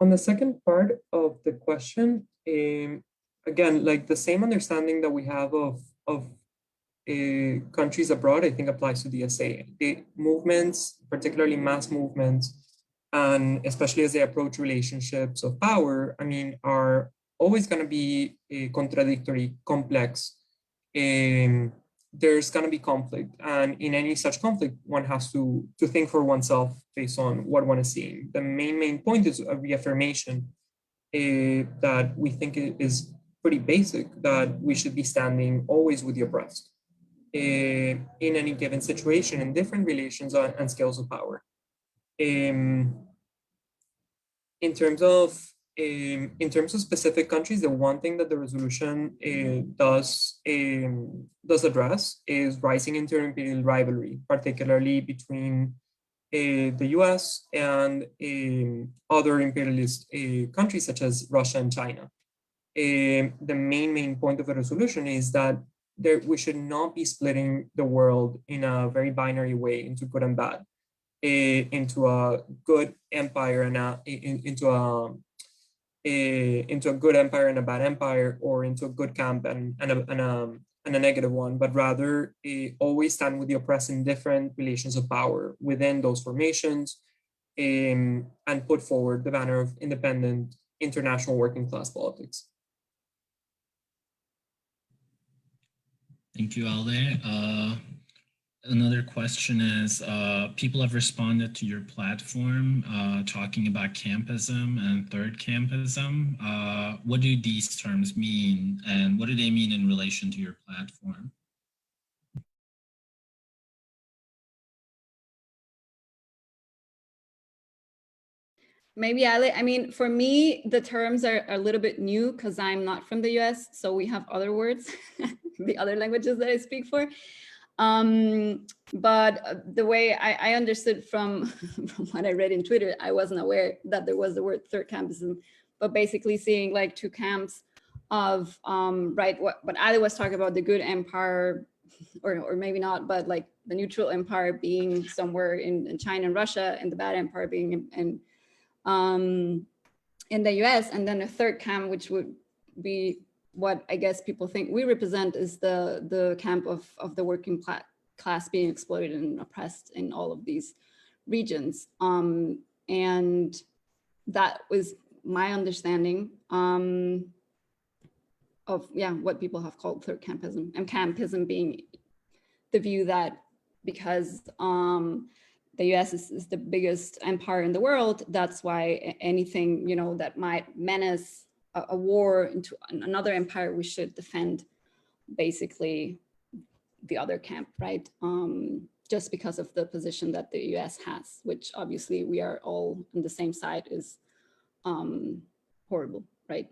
On the second part of the question, again, like the same understanding that we have of countries abroad, I think applies to DSA. The movements, particularly mass movements, and especially as they approach relationships of power, I mean, are always going to be contradictory, complex. there's going to be conflict, and in any such conflict, one has to think for oneself based on what one is seeing. The main point is a reaffirmation that we think is pretty basic, that we should be standing always with the oppressed in any given situation, in different relations and scales of power. In terms of specific countries, the one thing that the resolution does address is rising inter-imperial rivalry, particularly between the US and other imperialist countries such as Russia and China. The main point of the resolution is that we should not be splitting the world in a very binary way into good and bad, into a good empire and into a good empire and a bad empire, or into a good camp and a negative one, but rather always stand with the oppressed in different relations of power within those formations, and put forward the banner of independent international working class politics. Thank you, Ale. Another question is, people have responded to your platform talking about campism and third campism. What do these terms mean, and what do they mean in relation to your platform? Maybe I mean, for me, the terms are a little bit new because I'm not from the US, so we have other words, the other languages that I speak for. But the way I understood from what I read in Twitter, I wasn't aware that there was the word third campism, but basically seeing like two camps of, right, what Ali was talking about, the good empire, or maybe not, but like the neutral empire being somewhere in China and Russia, and the bad empire being in the US, and then a third camp, which would be what I guess people think we represent, is the camp of the working class being exploited and oppressed in all of these regions. And that was my understanding of what people have called third campism, and campism being the view that because the US is the biggest empire in the world, that's why anything, that might menace a war into another empire, we should defend basically the other camp, right? Just because of the position that the US has, which obviously we are all on the same side, is horrible, right?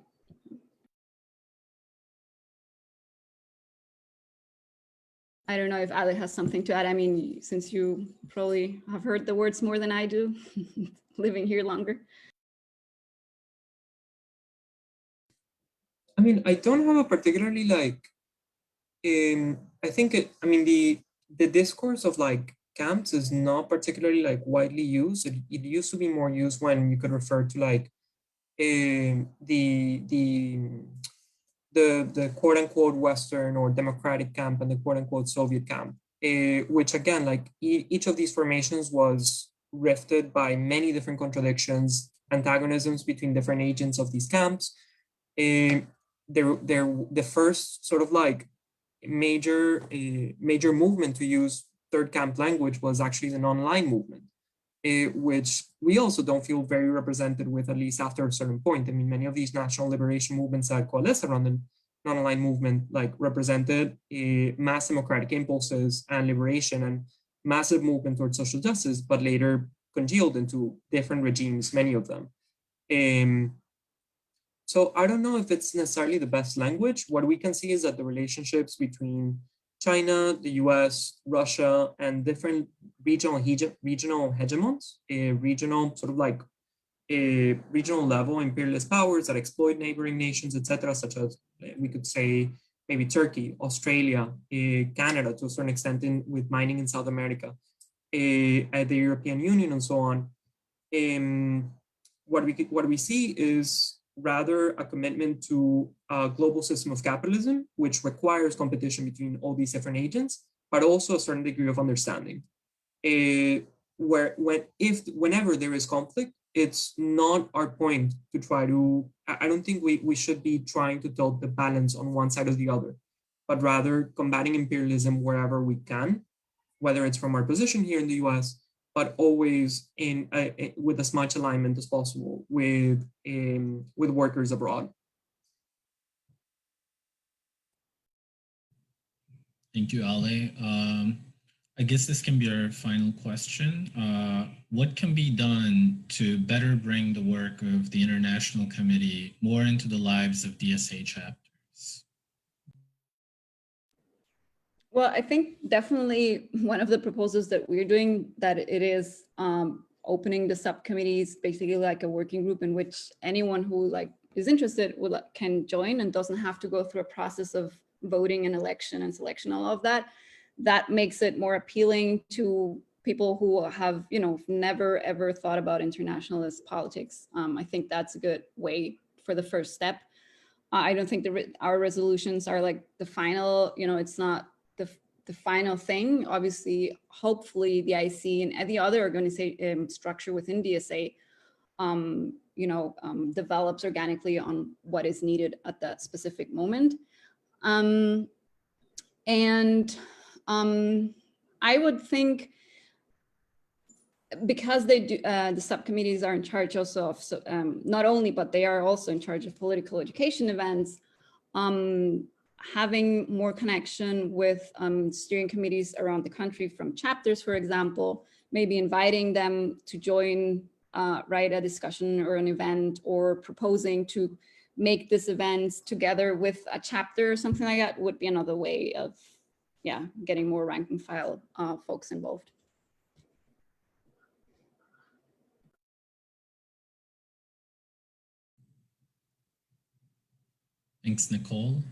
I don't know if Ali has something to add. I mean, since you probably have heard the words more than I do, living here longer. I mean, I don't have a particularly I think the discourse of like camps is not particularly like widely used. It used to be more used when you could refer to like the quote unquote Western or democratic camp and the quote unquote Soviet camp, which again, like each of these formations was rifted by many different contradictions, antagonisms between different agents of these camps. They're the first sort of like major movement to use third camp language was actually the non-aligned movement, which we also don't feel very represented with, at least after a certain point. I mean, many of these national liberation movements that coalesce around the non-aligned movement like represented mass democratic impulses and liberation and massive movement towards social justice, but later congealed into different regimes, many of them. So I don't know if it's necessarily the best language. What we can see is that the relationships between China, the US, Russia, and different regional hegemons, regional sort of like regional level imperialist powers that exploit neighboring nations, etc., such as we could say maybe Turkey, Australia, Canada to a certain extent with mining in South America, at the European Union and so on. What we see is rather a commitment to a global system of capitalism, which requires competition between all these different agents, but also a certain degree of understanding. Whenever there is conflict, it's not our point to try to, I don't think we should be trying to tilt the balance on one side or the other. but rather combating imperialism wherever we can, whether it's from our position here in the US, but always with as much alignment as possible with workers abroad. Thank you, Ale. I guess this can be our final question. What can be done to better bring the work of the International Committee more into the lives of DSA chapters? Well, I think definitely one of the proposals that we're doing, that it is opening the subcommittees, basically like a working group in which anyone who is interested can join and doesn't have to go through a process of voting and election and selection, all of that. That makes it more appealing to people who have, never ever thought about internationalist politics. I think that's a good way for the first step. I don't think our resolutions are like the final, it's not the final thing. Obviously, hopefully the IC and the other organization structure within DSA, develops organically on what is needed at that specific moment. I would think, because they do, the subcommittees are in charge also of, not only, but they are also in charge of political education events, having more connection with steering committees around the country from chapters, for example, maybe inviting them to join, a discussion or an event, or proposing to make this event together with a chapter or something like that would be another way of, getting more rank and file folks involved. Thanks, Nicole.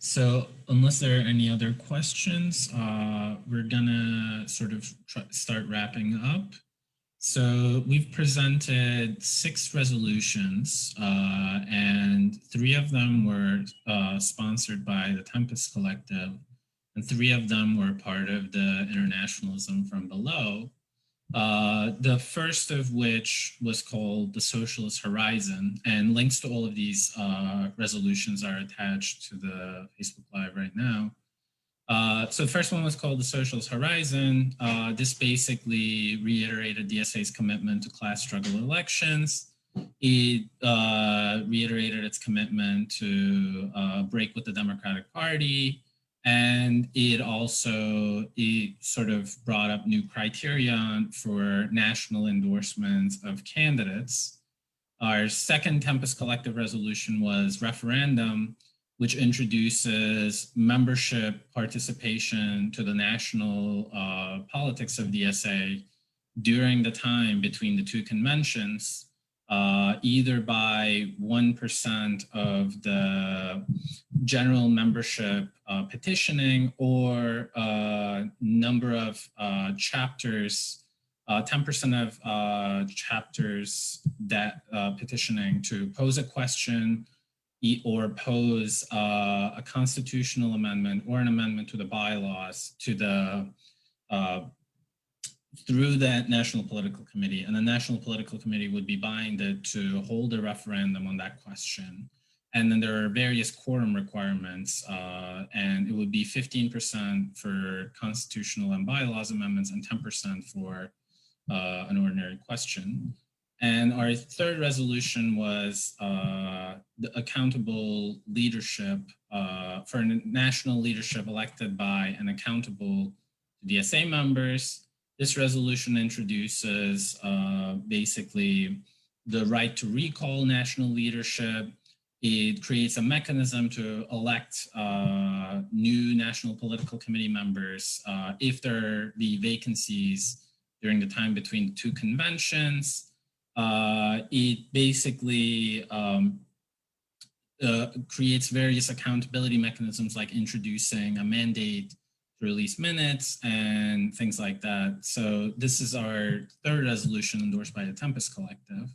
So unless there are any other questions, we're gonna sort of start wrapping up. So we've presented 6 resolutions, and 3 of them were sponsored by the Tempest Collective, and 3 of them were part of the Internationalism From Below. The first of which was called the Socialist Horizon, and links to all of these resolutions are attached to the Facebook Live right now. So the first one was called the Socialist Horizon. This basically reiterated DSA's commitment to class struggle elections. It reiterated its commitment to break with the Democratic Party. And it also, sort of brought up new criteria for national endorsements of candidates. Our second Tempest Collective resolution was Referendum, which introduces membership participation to the national politics of DSA during the time between the 2 conventions, either by 1% of the general membership petitioning, or number of chapters, 10% of chapters that petitioning to pose a question or pose a constitutional amendment or an amendment to the bylaws to the through that National Political Committee, and the National Political Committee would be binded to hold a referendum on that question. And then there are various quorum requirements, and it would be 15% for constitutional and bylaws amendments and 10% for an ordinary question. And our third resolution was the accountable leadership for national leadership elected by and accountable to DSA members. This resolution introduces basically the right to recall national leadership. It creates a mechanism to elect new National Political Committee members if there be vacancies during the time between the 2 conventions. It basically creates various accountability mechanisms, like introducing a mandate to release minutes and things like that. So this is our third resolution endorsed by the Tempest Collective.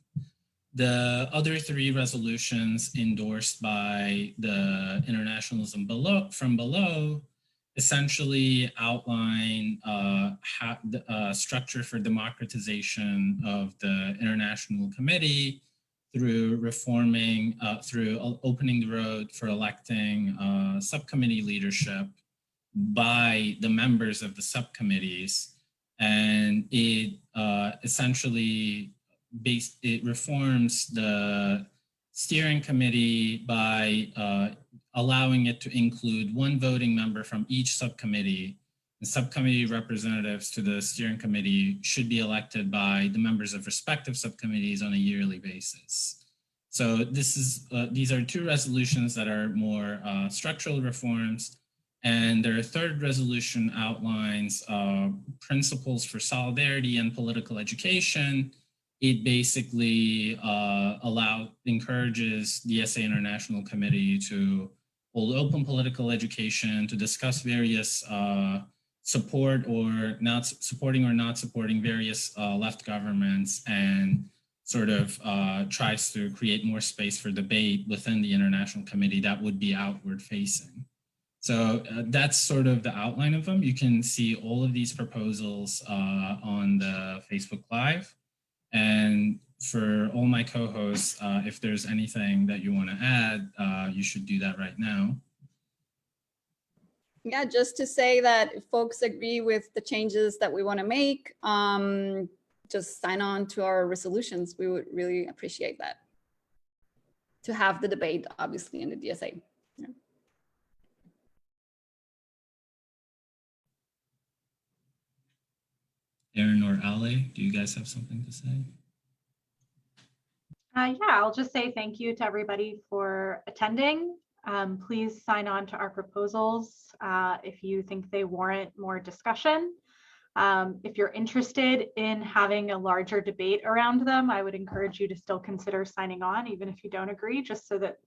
The other 3 resolutions endorsed by the Internationalism From Below essentially outline the structure for democratization of the International Committee, through reforming, through opening the road for electing subcommittee leadership by the members of the subcommittees. And it essentially it reforms the steering committee by allowing it to include one voting member from each subcommittee. The subcommittee representatives to the steering committee should be elected by the members of respective subcommittees on a yearly basis. So this is these are two resolutions that are more structural reforms. And their third resolution outlines principles for solidarity and political education. It basically encourages the DSA International Committee to hold open political education, to discuss various supporting or not supporting various left governments, and sort of tries to create more space for debate within the International Committee that would be outward facing. So that's sort of the outline of them. You can see all of these proposals on the Facebook Live. And for all my co-hosts, if there's anything that you want to add, you should do that right now. Yeah, just to say that if folks agree with the changes that we want to make, just sign on to our resolutions. We would really appreciate that. To have the debate, obviously, in the DSA. Yeah. Erin or Ale, do you guys have something to say? Yeah, I'll just say thank you to everybody for attending. Please sign on to our proposals if you think they warrant more discussion. If you're interested in having a larger debate around them, I would encourage you to still consider signing on, even if you don't agree, just so that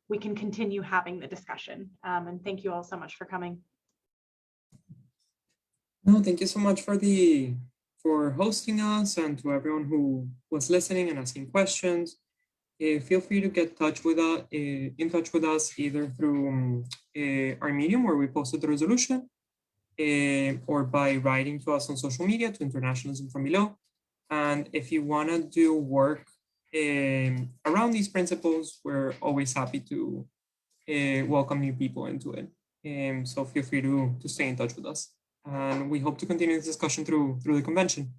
we can continue having the discussion. And thank you all so much for coming. No, thank you so much for hosting us, and to everyone who was listening and asking questions. Feel free to get in touch with us either through our Medium, where we posted the resolution, or by writing to us on social media to Internationalism From Below. And if you want to do work around these principles, we're always happy to welcome new people into it. So feel free to stay in touch with us. And we hope to continue this discussion through the convention.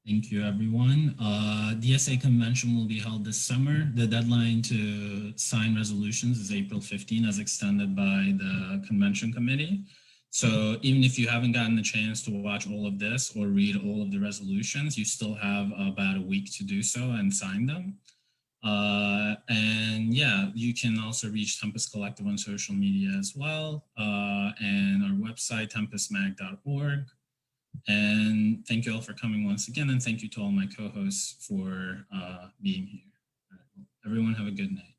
Thank you, everyone. DSA convention will be held this summer. The deadline to sign resolutions is April 15, as extended by the convention committee. So even if you haven't gotten the chance to watch all of this or read all of the resolutions, you still have about a week to do so and sign them. And yeah, you can also reach Tempest Collective on social media as well, and our website, tempestmag.org. And thank you all for coming once again, and thank you to all my co-hosts for being here. Everyone have a good night.